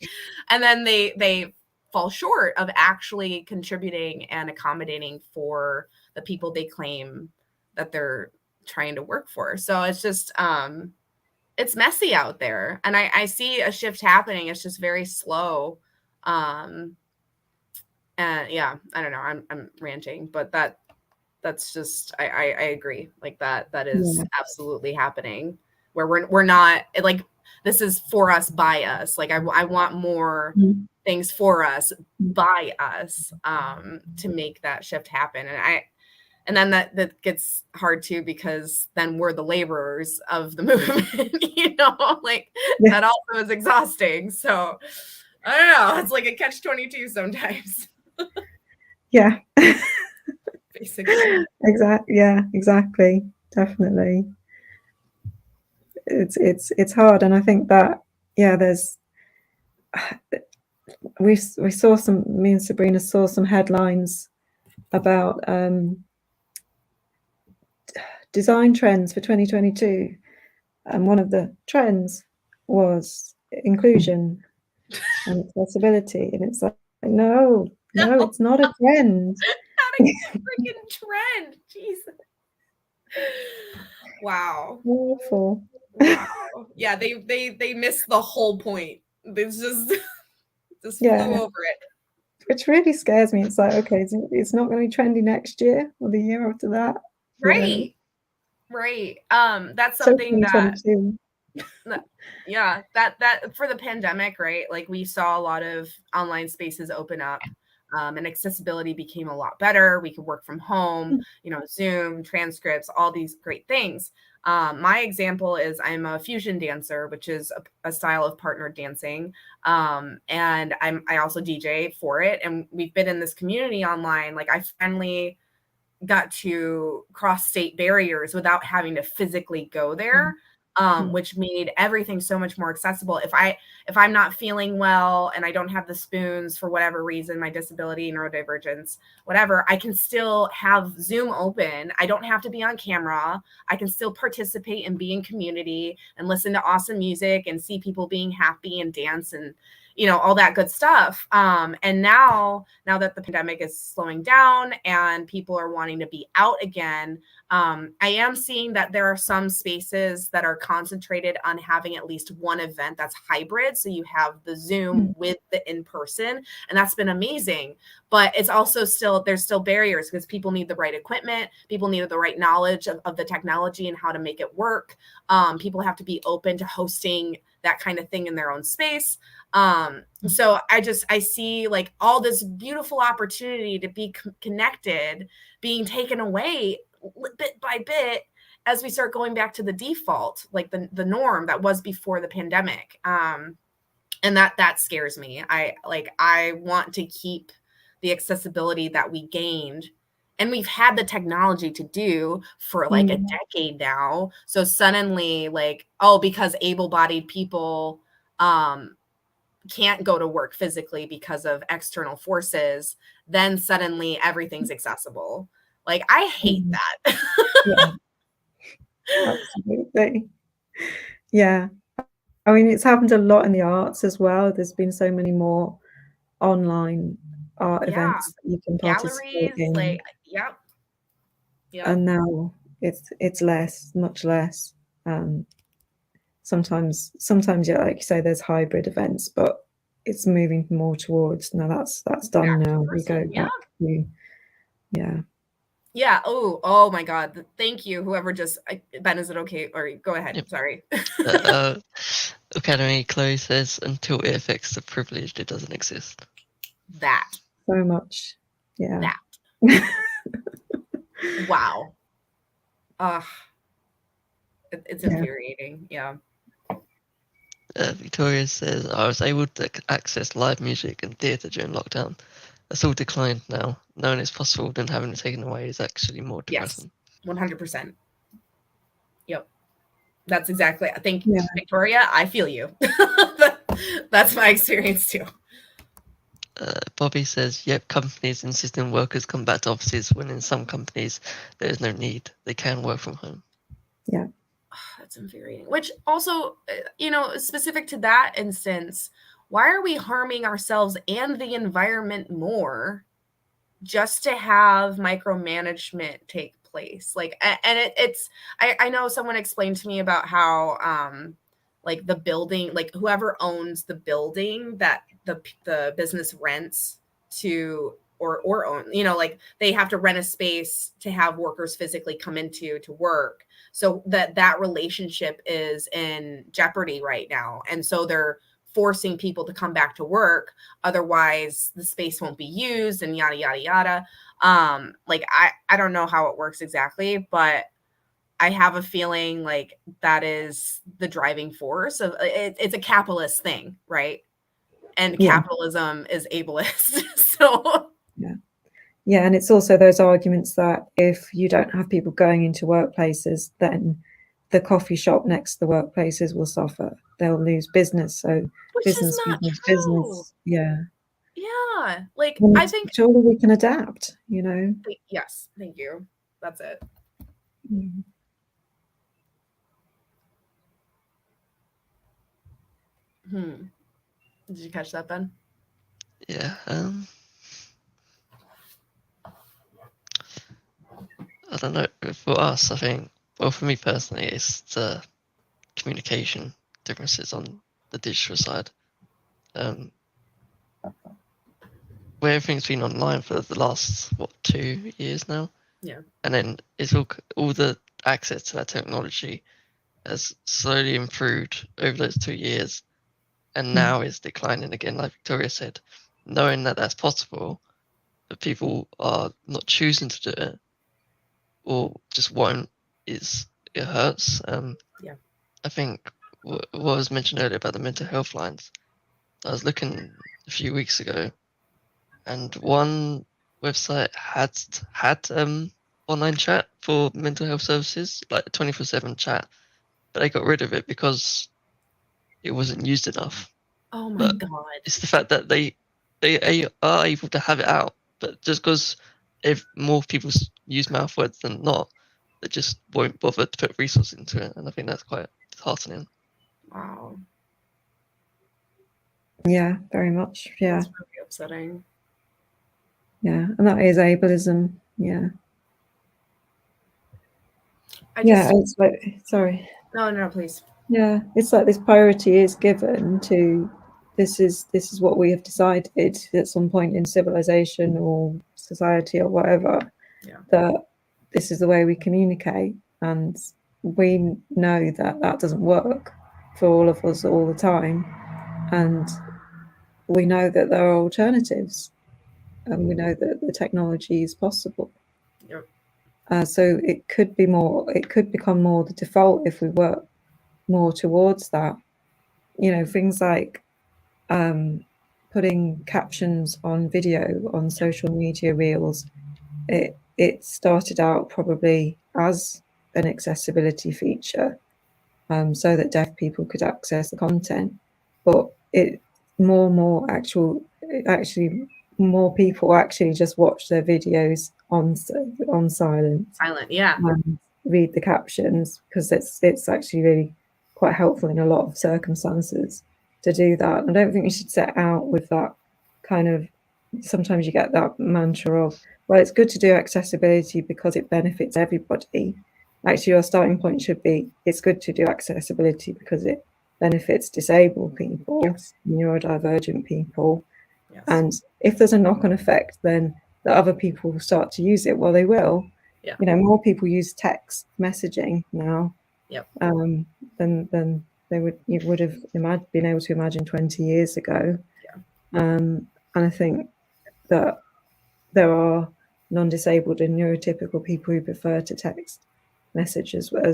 And then they fall short of actually contributing and accommodating for the people they claim that they're trying to work for. So it's just, it's messy out there. And I see a shift happening. It's just very slow. And yeah, I don't know. I'm ranting, but that's just, I agree. Like, that is absolutely happening, where we're not, like, this is for us, by us. Like, I want more things for us, by us, to make that shift happen. And then that gets hard too, because then we're the laborers of the movement, like, that also is exhausting. So I don't know. It's like a catch-22 sometimes. Yeah. Basically. Exactly. Yeah, exactly. Definitely. It's hard. And I think that, we saw me and Sabrina saw some headlines about design trends for 2022. And one of the trends was inclusion and accessibility. And it's like, no, it's not a trend. Not a freaking trend. Jesus. Wow. Awful. Wow. Yeah, they missed the whole point. It's just flew over it. Which really scares me. It's like, okay, it's not going to be trendy next year or the year after that. Right. Right. That's something that for the pandemic, right? Like, we saw a lot of online spaces open up, and accessibility became a lot better. We could work from home, Zoom, transcripts, all these great things. My example is, I'm a fusion dancer, which is a style of partner dancing. And I also DJ for it. And we've been in this community online. Like, I finally got to cross state barriers without having to physically go there, which made everything so much more accessible. If I'm not feeling well and I don't have the spoons for whatever reason, my disability, neurodivergence, whatever, I can still have Zoom open. I don't have to be on camera. I can still participate and be in community and listen to awesome music and see people being happy and dance and all that good stuff. And now that the pandemic is slowing down and people are wanting to be out again, I am seeing that there are some spaces that are concentrated on having at least one event that's hybrid. So you have the Zoom with the in-person, and that's been amazing. But it's also there's still barriers, because people need the right equipment. People need the right knowledge of the technology and how to make it work. People have to be open to hosting that kind of thing in their own space. So I see, like, all this beautiful opportunity to be connected being taken away bit by bit as we start going back to the default, like the norm that was before the pandemic. And that scares me. I want to keep the accessibility that we gained, and we've had the technology to do for like a decade now. So suddenly, like, because able-bodied people can't go to work physically because of external forces, then suddenly everything's accessible. Like, I hate that. Yeah, absolutely. Yeah. I mean, it's happened a lot in the arts as well. There's been so many more online art events that you can participate in. Yep. And now, it's less, much less. Sometimes, yeah, like you say, there's hybrid events, but it's moving more towards now. That's done now. We go back to Yeah. Oh my God. Thank you. Whoever just Ben, is it okay? Or go ahead. Yep. Sorry. Aucademy Chloe says, until it affects the privileged, it doesn't exist. That. So much. Yeah. That. Wow. It's infuriating. Yeah. Victoria says, I was able to access live music and theatre during lockdown. That's all declined now. Knowing it's possible, then having it taken away is actually more depressing. Yes, 100%. Yep. That's exactly. I think, Victoria, I feel you. That's my experience too. Bobby says, yep, companies insisting workers come back to offices when in some companies there is no need. They can work from home. Yeah. That's infuriating. Which also, specific to that instance, why are we harming ourselves and the environment more just to have micromanagement take place? Like, and I know someone explained to me about how, like the building, like whoever owns the building that the business rents to or own, like they have to rent a space to have workers physically come into to work. So that relationship is in jeopardy right now. And so they're forcing people to come back to work. Otherwise the space won't be used and yada, yada, yada. Like, I don't know how it works exactly, but I have a feeling like that is the driving force of it's a capitalist thing, right? And capitalism is ableist. So yeah, and it's also those arguments that if you don't have people going into workplaces, then the coffee shop next to the workplaces will suffer. They'll lose business. So which business is not will lose true. Business. Yeah. Like, I think surely we can adapt, Yes, thank you. That's it. Mm. Did you catch that, Ben? Yeah. I don't know. For us, I think, well, for me personally, it's the communication differences on the digital side. Where everything's been online for the last 2 years now. Yeah. And then it's all the access to that technology has slowly improved over those 2 years, and now is declining again, like Victoria said. Knowing that that's possible, but people are not choosing to do it, or just won't, it hurts. I think what was mentioned earlier about the mental health lines, I was looking a few weeks ago, and one website had online chat for mental health services, like 24/7 chat, but they got rid of it because it wasn't used enough. Oh my God. It's the fact that they are able to have it out, but just because if more people use mouth words than not, they just won't bother to put resources into it, and I think that's quite disheartening. Wow. Yeah, very much. Yeah. That's really upsetting. Yeah, and that is ableism. Yeah. It's like, sorry. No, please. Yeah, it's like this priority is given to this is what we have decided at some point in civilization or society or whatever, that this is the way we communicate, and we know that doesn't work for all of us all the time, and we know that there are alternatives, and we know that the technology is possible. So it could become more the default if we work more towards that. Things like putting captions on video on social media reels. It started out probably as an accessibility feature, so that deaf people could access the content, but more people actually just watch their videos on silent, and read the captions, because it's actually really quite helpful in a lot of circumstances to do that. I don't think you should set out with that kind of, sometimes you get that mantra of, well, it's good to do accessibility because it benefits everybody, actually your starting point should be, it's good to do accessibility because it benefits disabled people, Yes. neurodivergent people. Yes. And if there's a knock-on effect, then the other people will start to use it. Well, they will. Yeah. You know, more people use text messaging now. Yep. Than you would have been able to imagine 20 years ago. Yeah. And I think that there are non-disabled and neurotypical people who prefer to text messages but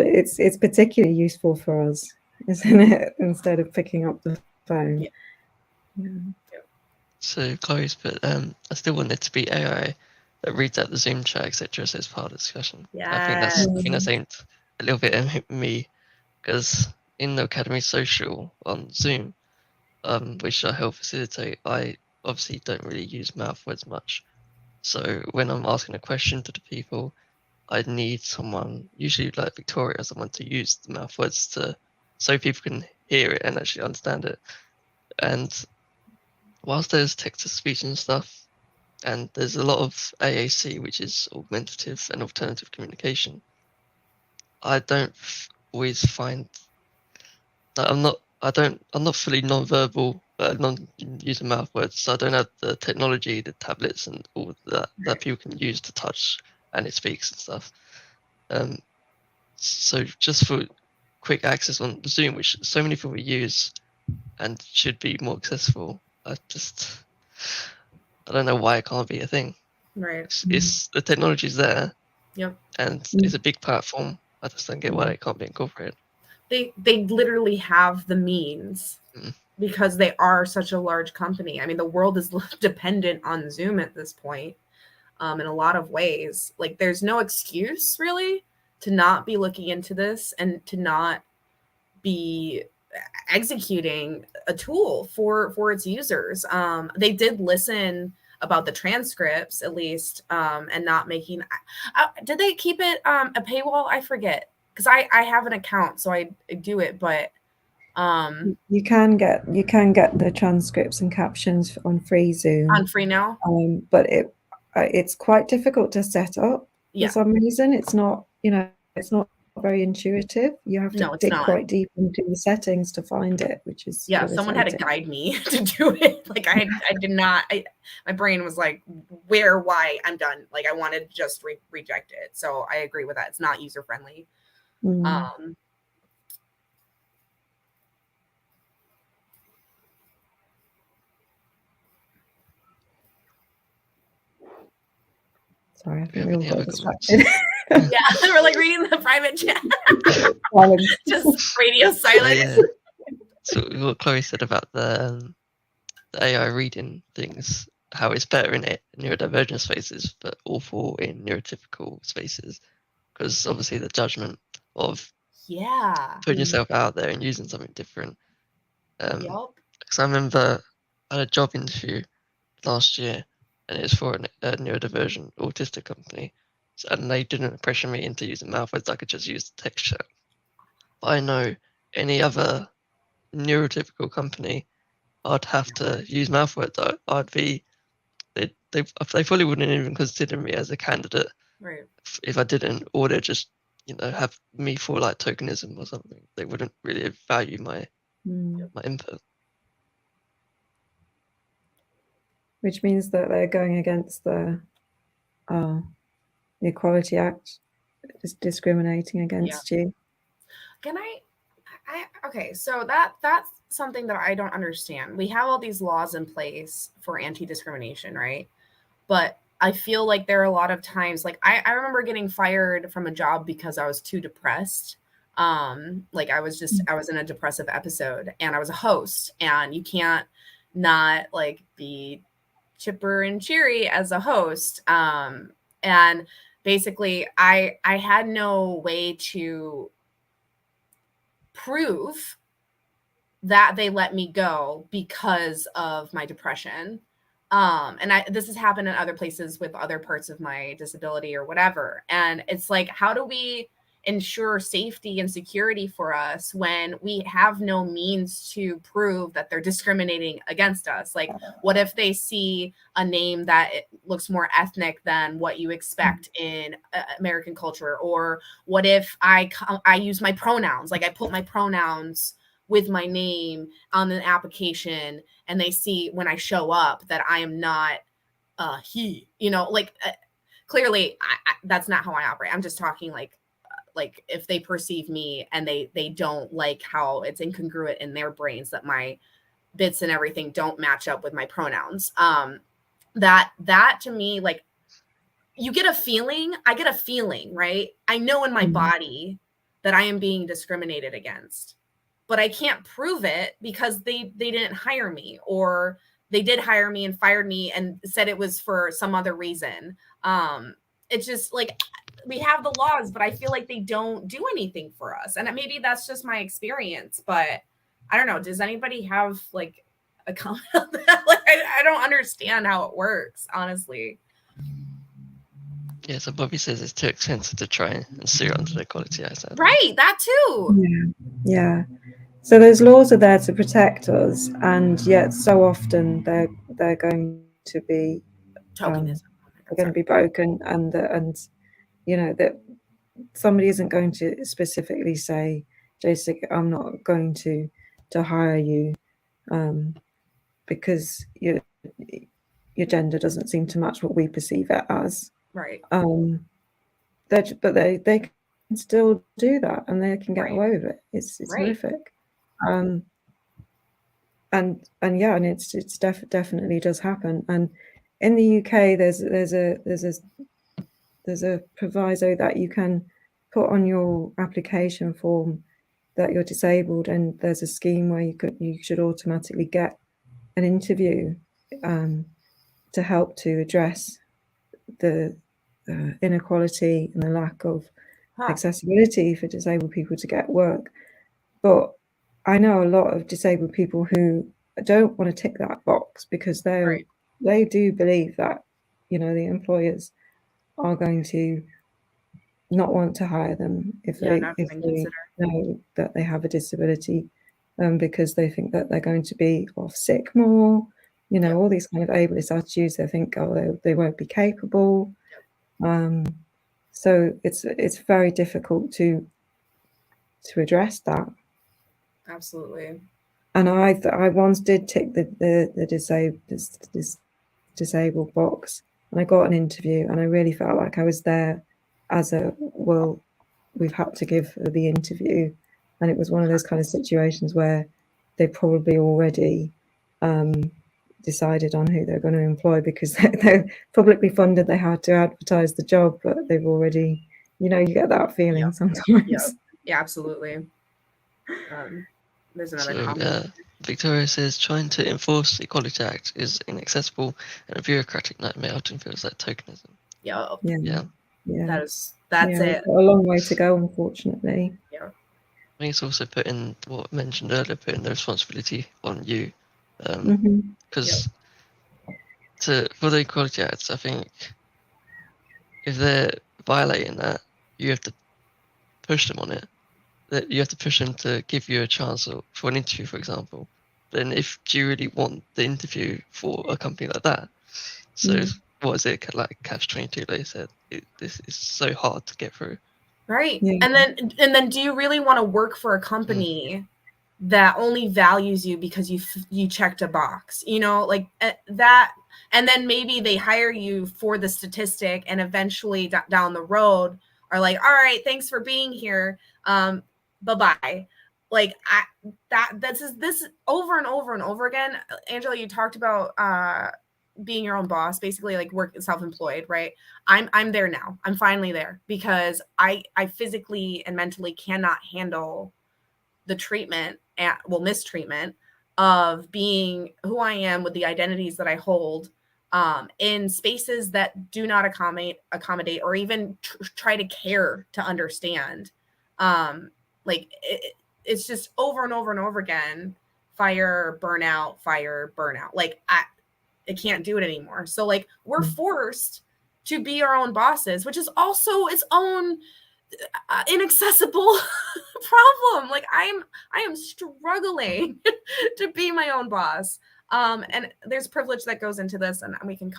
it's particularly useful for us, isn't it, instead of picking up the phone. Yeah. So Chloe's put, I still want it to be AI that reads out the Zoom chat, etc. So it's part of the discussion. Yes. I think that's aimed a little bit at me, because in the Aucademy social on Zoom, which I help facilitate, I obviously don't really use mouth words much. So when I'm asking a question to the people, I need someone, usually like Victoria, someone to use the mouth words so people can hear it and actually understand it. And whilst there's text to speech and stuff, and there's a lot of AAC, which is augmentative and alternative communication, I don't always find that I'm not fully non-verbal, non-using mouth words, so I don't have the technology, the tablets, and all that people can use to touch and it speaks and stuff. So just for quick access on Zoom, which so many people use and should be more accessible, I don't know why it can't be a thing. Right. It's the technology's there. Yep. And it's a big platform. I just don't get why it can't be incorporated. They literally have the means because they are such a large company. I mean, the world is dependent on Zoom at this point, in a lot of ways. Like, there's no excuse really to not be looking into this and to not be executing a tool for its users. They did listen about the transcripts at least, and not making. Did they keep it a paywall? I forget, because I have an account, so I do it. But you can get the transcripts and captions on free Zoom. On free now, but it's quite difficult to set up for some reason. It's not very intuitive. You have to dig quite deep into the settings to find it, which is someone had to guide me to do it. Like I did not. My brain was like, where, why? I'm done. Like I wanted to just reject it. So I agree with that. It's not user friendly. Sorry, I think we all got distracted. Yeah, we're like reading the private chat. Just radio silence. So what Chloe said about the AI reading things, how it's better in neurodivergent spaces, but awful in neurotypical spaces, because obviously the judgment of putting yourself out there and using something different. Because I remember I had a job interview last year, and it was for a neurodivergent autistic company, and they didn't pressure me into using mouth words. I could just use the text chat. But I know any other neurotypical company, I'd have to use mouth words. I'd be they probably wouldn't even consider me as a candidate, right? If I didn't, or they'd just have me for like tokenism or something. They wouldn't really value my input. Which means that they're going against the Equality Act, is discriminating against you. Can I okay, so that's something that I don't understand. We have all these laws in place for anti-discrimination, right? But I feel like there are a lot of times, like I remember getting fired from a job because I was too depressed. Like I was in a depressive episode, and I was a host, and you can't not like be chipper and cheery as a host. And basically I had no way to prove that they let me go because of my depression. And this has happened in other places with other parts of my disability or whatever. And it's like, how do we ensure safety and security for us when we have no means to prove that they're discriminating against us? Like, what if they see a name that it looks more ethnic than what you expect in American culture? Or what if I use my pronouns, like I put my pronouns with my name on an application, and they see when I show up that I am not he, like clearly that's not how I operate. I'm just talking like if they perceive me and they don't like how it's incongruent in their brains that my bits and everything don't match up with my pronouns. That to me, like, I get a feeling, right? I know in my body that I am being discriminated against, but I can't prove it because they didn't hire me, or they did hire me and fired me and said it was for some other reason. It's just like, we have the laws, but I feel like they don't do anything for us. And maybe that's just my experience, but I don't know. Does anybody have like a comment on that? Like, I don't understand how it works, honestly. Yeah, so Bobby says it's too expensive to try and sue under the Equality Act. Right, that too. Yeah. So those laws are there to protect us, and yet so often they're going to be Tokenism. They're going to be broken, and that somebody isn't going to specifically say, "Jessica, I'm not going to hire you because your gender doesn't seem to match what we perceive it as." Right. But they can still do that, and they can get away with it. It's horrific. And it's definitely does happen. And in the UK, there's a proviso that you can put on your application form that you're disabled, and there's a scheme where you should automatically get an interview to help to address the inequality and the lack of accessibility for disabled people to get work. But I know a lot of disabled people who don't want to tick that box because they do believe that the employers are going to not want to hire them if they know that they have a disability, because they think that they're going to be off sick more, all these kind of ableist attitudes. They think, they won't be capable. So it's very difficult to address that. Absolutely. And I once did tick the disabled box, and I got an interview, and I really felt like I was there as we've had to give the interview. And it was one of those kind of situations where they probably already decided on who they're going to employ because they're publicly funded. They had to advertise the job, but they've already, you get that feeling sometimes. Yeah, absolutely. There's another comment. Victoria says trying to enforce the Equality Act is inaccessible and a bureaucratic nightmare. Often feels like tokenism. Yeah. That's it. A long way to go, unfortunately. Yeah. I think it's also putting what I mentioned earlier, putting the responsibility on you, because for the Equality Act, I think if they're violating that, you have to push them on it. That you have to push them to give you a chance for an interview, for example. Then do you really want the interview for a company like that? So what is it, like catch-22? They said this is so hard to get through. Right. Yeah. And then do you really want to work for a company that only values you because you checked a box, like that? And then maybe they hire you for the statistic, and eventually down the road are like, all right, thanks for being here. Bye-bye. Like this over and over and over again. Angela, you talked about being your own boss, basically, like work self-employed, right? I'm there now. I'm finally there because I physically and mentally cannot handle the treatment mistreatment of being who I am with the identities that I hold in spaces that do not accommodate or even try to care to understand. Like it's just over and over and over again, fire, burnout. Like I can't do it anymore. So like we're forced to be our own bosses, which is also its own inaccessible problem. Like I am struggling to be my own boss. And there's privilege that goes into this, and we can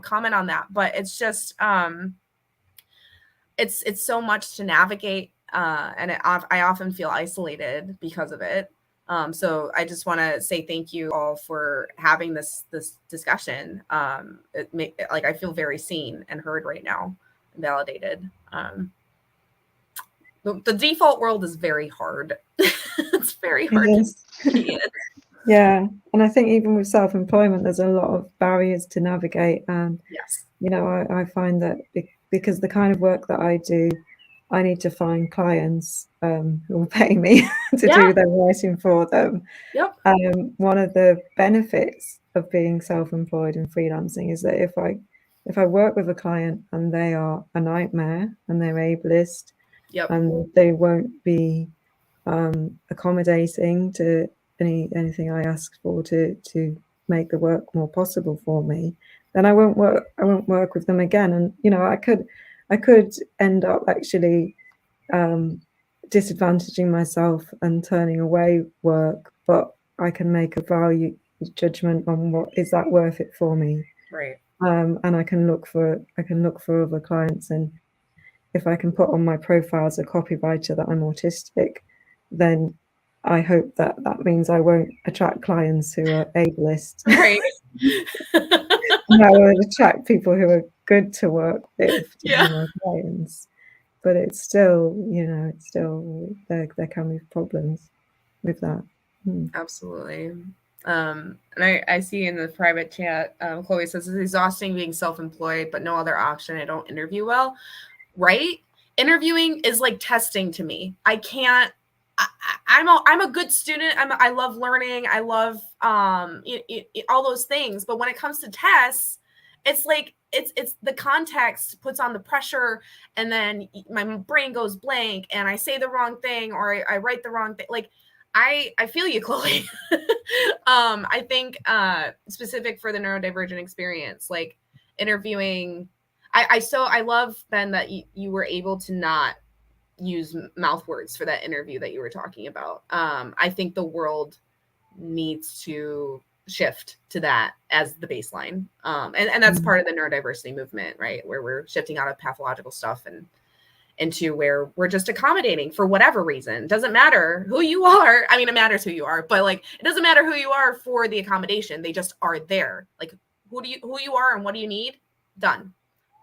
comment on that. But it's just it's so much to navigate, and I often feel isolated because of it. So I just want to say thank you all for having this discussion. Like I feel very seen and heard right now, and validated. The default world is very hard. It's very hard to be in. Yeah, and I think even with self-employment, there's a lot of barriers to navigate. And yes, I find that because the kind of work that I do, I need to find clients who will pay me to do their writing for them. Yep. One of the benefits of being self-employed and freelancing is that if I work with a client and they are a nightmare and they're ableist, and they won't be accommodating to anything I ask for to make the work more possible for me, then I won't work with them again. And I could end up actually disadvantaging myself and turning away work, but I can make a value judgment on what is that worth it for me, right? And I can look for other clients, and if I can put on my profile as a copywriter that I'm autistic, then I hope that means I won't attract clients who are ableist. Right. And I will attract people who are good to work with, to be my clients. But it's still, there can be problems with that. Absolutely. And I see in the private chat, Chloe says it's exhausting being self-employed, but no other option. I don't interview well. Right? Interviewing is like testing to me. I can't. I'm a good student. I love learning. I love all those things. But when it comes to tests, it's like it's the context puts on the pressure, and then my brain goes blank, and I say the wrong thing, or I write the wrong thing. Like I feel you, Chloe. I think specific for the neurodivergent experience, like interviewing. I love, Ben, that you were able to not use mouth words for that interview that you were talking about. I think the world needs to shift to that as the baseline. And that's part of the neurodiversity movement, right? Where we're shifting out of pathological stuff and into where we're just accommodating for whatever reason. Doesn't matter who you are. I mean, it matters who you are, but like, it doesn't matter who you are for the accommodation. They just are there. Like who you are and what do you need? Done.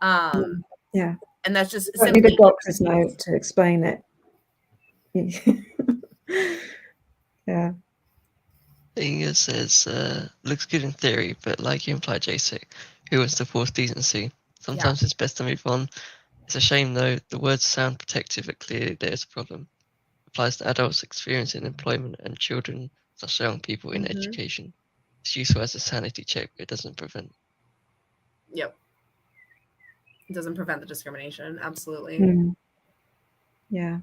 Yeah. And that's just simply need a doctor's note to explain it. Yeah. Inga says, looks good in theory, but like you implied, JC, who wants to force decency? Sometimes it's best to move on. It's a shame, though. The words sound protective, but clearly there's a problem. Applies to adults experiencing employment and children, such young people in education. It's useful as a sanity check, but it doesn't prevent. Yep. It doesn't prevent the discrimination. Absolutely. Yeah.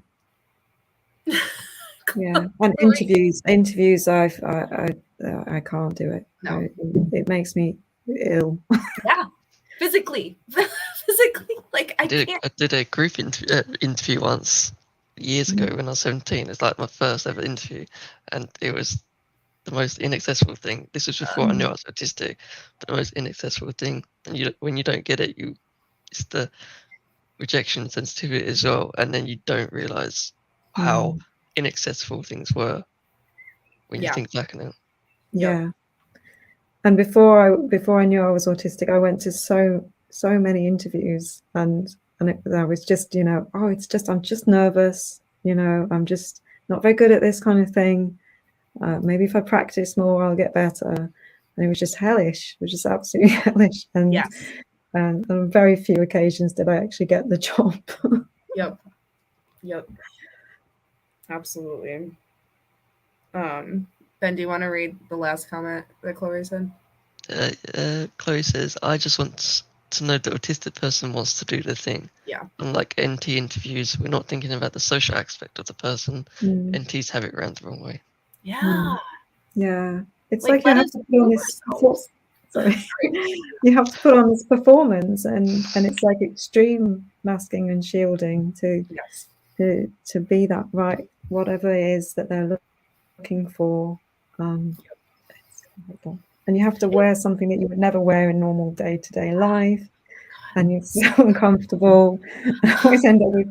Yeah. And interviews, I can't do it. No. It makes me ill. Yeah. Physically, like I did a group interview once years ago when I was 17. It's like my first ever interview, and it was the most inaccessible thing. This was before I knew I was autistic, but the most inaccessible thing. And when you don't get it, it's the rejection sensitivity as well, and then you don't realize how inaccessible things were when you think back on it. Yeah. And before I knew I was autistic, I went to so many interviews, and I was just, I'm just nervous, I'm just not very good at this kind of thing. Maybe if I practice more, I'll get better. And it was just hellish. It was just absolutely hellish. And on very few occasions did I actually get the job. Yep. Absolutely. Ben, do you want to read the last comment that Chloe said? Chloe says, I just want to know the autistic person wants to do the thing. Yeah. Unlike NT interviews, we're not thinking about the social aspect of the person. NTs have it around the wrong way. Yeah. Yeah. It's like you have to be on this So you have to put on this performance, and it's like extreme masking and shielding to Yes. to be that right, whatever it is that they're looking for. And you have to wear something that you would never wear in normal day-to-day life, and you're so uncomfortable. I always end up with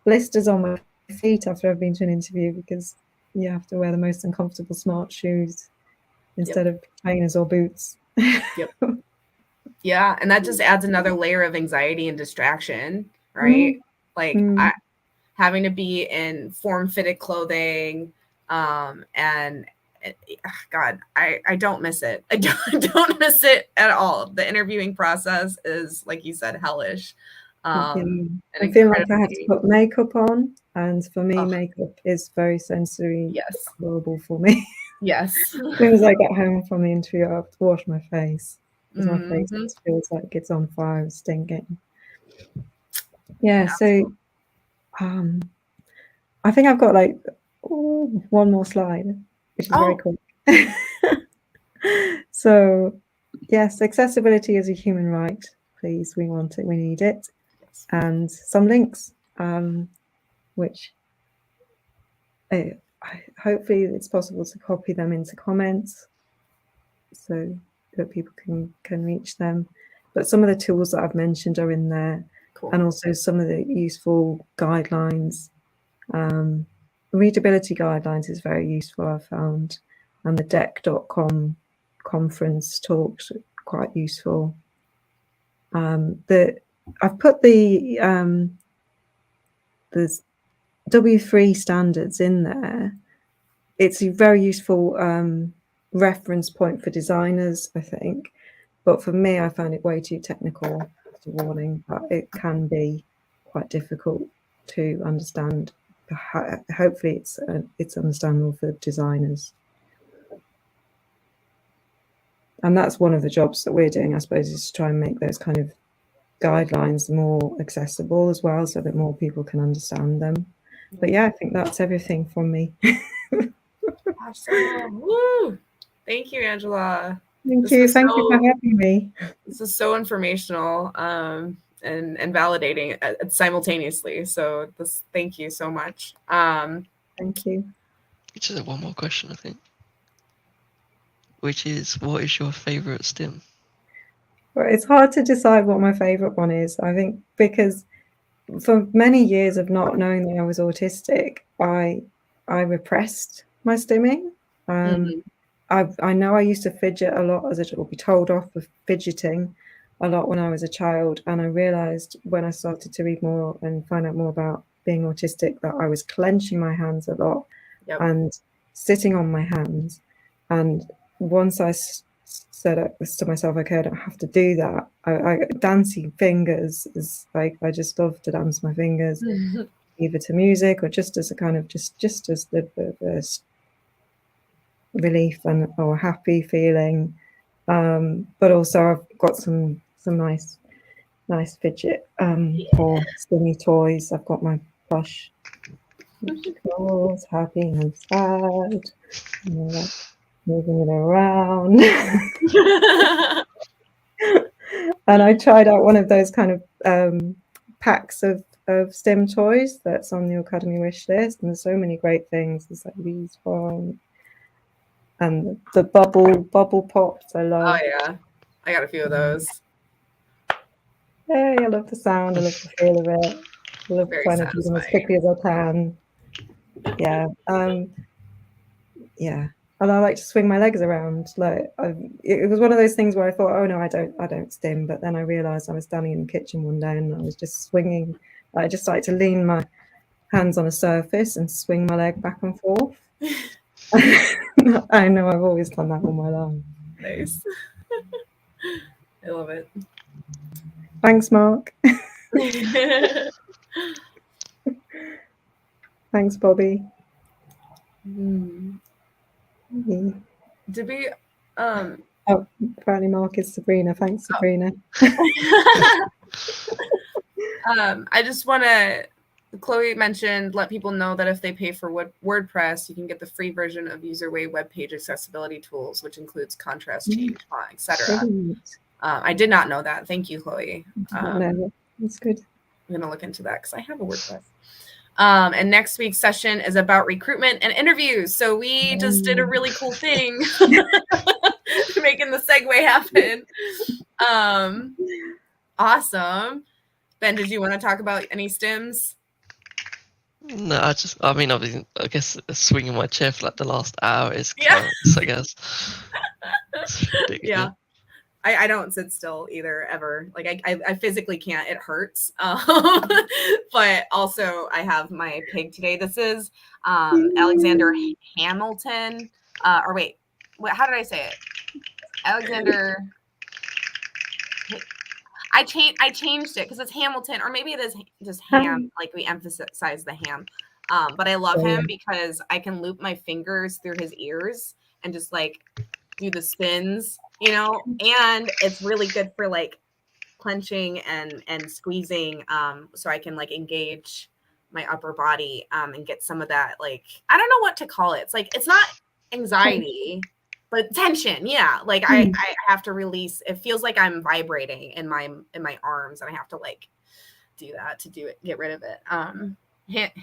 blisters on my feet after I've been to an interview because you have to wear the most uncomfortable smart shoes instead of trainers or boots. Yep. Yeah, and that just adds another layer of anxiety and distraction, right? Like having to be in form-fitted clothing, and God, I don't miss it. I don't miss it at all. The interviewing process is, like you said, hellish. I feel like I have to put makeup on, and for me, makeup is very sensory. Horrible for me. Yes. As soon as I get home from the interview, I have to wash my face because my face just feels like it's on fire and stinking. Yeah, so I think I've got like one more slide, which is very quick. So, yes, accessibility is a human right. Please, we want it, we need it. Yes. And some links, which hopefully it's possible to copy them into comments so that people can reach them. But some of the tools that I've mentioned are in there, and also some of the useful guidelines. Readability Guidelines is very useful, I've found, and the deck.com conference talks are quite useful. I've put the W3 standards in there. It's a very useful reference point for designers, I think, but for me, I found it way too technical. It's a warning, but it can be quite difficult to understand. Hopefully it's understandable for designers, and that's one of the jobs that we're doing, I suppose, is to try and make those kind of guidelines more accessible as well, so that more people can understand them. But yeah, I think that's everything from me. Awesome. Woo! Thank you, Angela. Thank you for having me. This is so informational and validating simultaneously. So thank you so much. Thank you. Just have one more question, I think, which is, what is your favorite Stim? Well, it's hard to decide what my favorite one is, I think, because for many years of not knowing that I was autistic, I repressed my stimming. I know I used to fidget a lot, or be told off for fidgeting a lot when I was a child, and I realized when I started to read more and find out more about being autistic that I was clenching my hands a lot and sitting on my hands. And once I said to myself, okay, I don't have to do that. I dancing fingers is like, I just love to dance my fingers, either to music or just as a kind of just as the relief or happy feeling. But also I've got some nice fidget or stimmy toys. I've got my plush dolls, happy and sad, moving it around. And I tried out one of those kind of packs of Stim toys that's on the Aucademy wish list, and there's so many great things. There's like these ones and the bubble pops. I love. Oh yeah, I got a few of those. Hey, I love the sound. I love the feel of it. I love trying to do them as quickly as I can. Yeah. Yeah. And I like to swing my legs around. Like it was one of those things where I thought, oh no, I don't stim. But then I realized I was standing in the kitchen one day and I was just swinging. I just like to lean my hands on a surface and swing my leg back and forth. I know I've always done that all my life. Nice. I love it. Thanks, Mark. Thanks, Bobby. Did we oh, apparently Mark is Sabrina. Thanks, Sabrina. I just want to Chloe mentioned, let people know that if they pay for WordPress, you can get the free version of Userway web page accessibility tools, which includes contrast, change, font, etc. I did not know that. Thank you, Chloe. No, that's good. I'm going to look into that because I have a WordPress. And next week's session is about recruitment and interviews. So we just did a really cool thing, making the segue happen. Awesome. Ben, did you want to talk about any stims? No, I guess swinging my chair for like the last hour is counts, I guess. It's ridiculous. Yeah. I don't sit still either, ever. Like I physically can't. It hurts. But also I have my pig today. This is Alexander Hamilton. Or wait, how did I say it? Alexander. I changed it because it's Hamilton, or maybe it is just ham. Like we emphasize the ham. But I love him because I can loop my fingers through his ears and just like do the spins, and it's really good for like clenching and squeezing, so I can like engage my upper body and get some of that, like, I don't know what to call it. It's like, it's not anxiety, but tension. Yeah, like I have to release. It feels like I'm vibrating in my arms, and I have to like do that to get rid of it.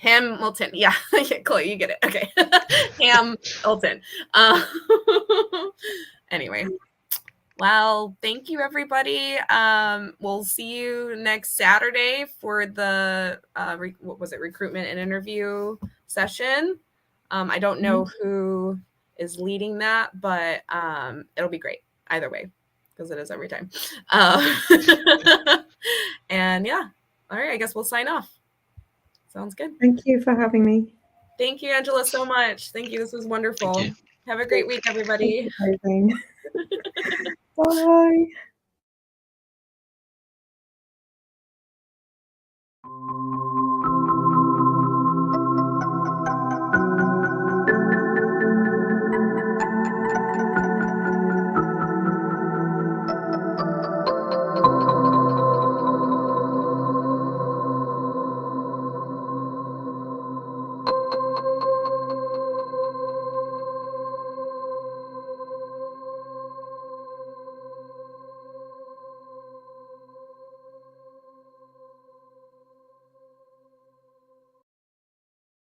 Hamilton. Yeah. Chloe, you get it. Okay. Hamilton. Anyway. Well, thank you, everybody. We'll see you next Saturday for the recruitment and interview session. I don't know who is leading that, but it'll be great either way, because it is every time. And yeah, all right, I guess we'll sign off. Sounds good. Thank you for having me. Thank you, Angela, so much. Thank you. This was wonderful. Have a great week, everybody. Bye.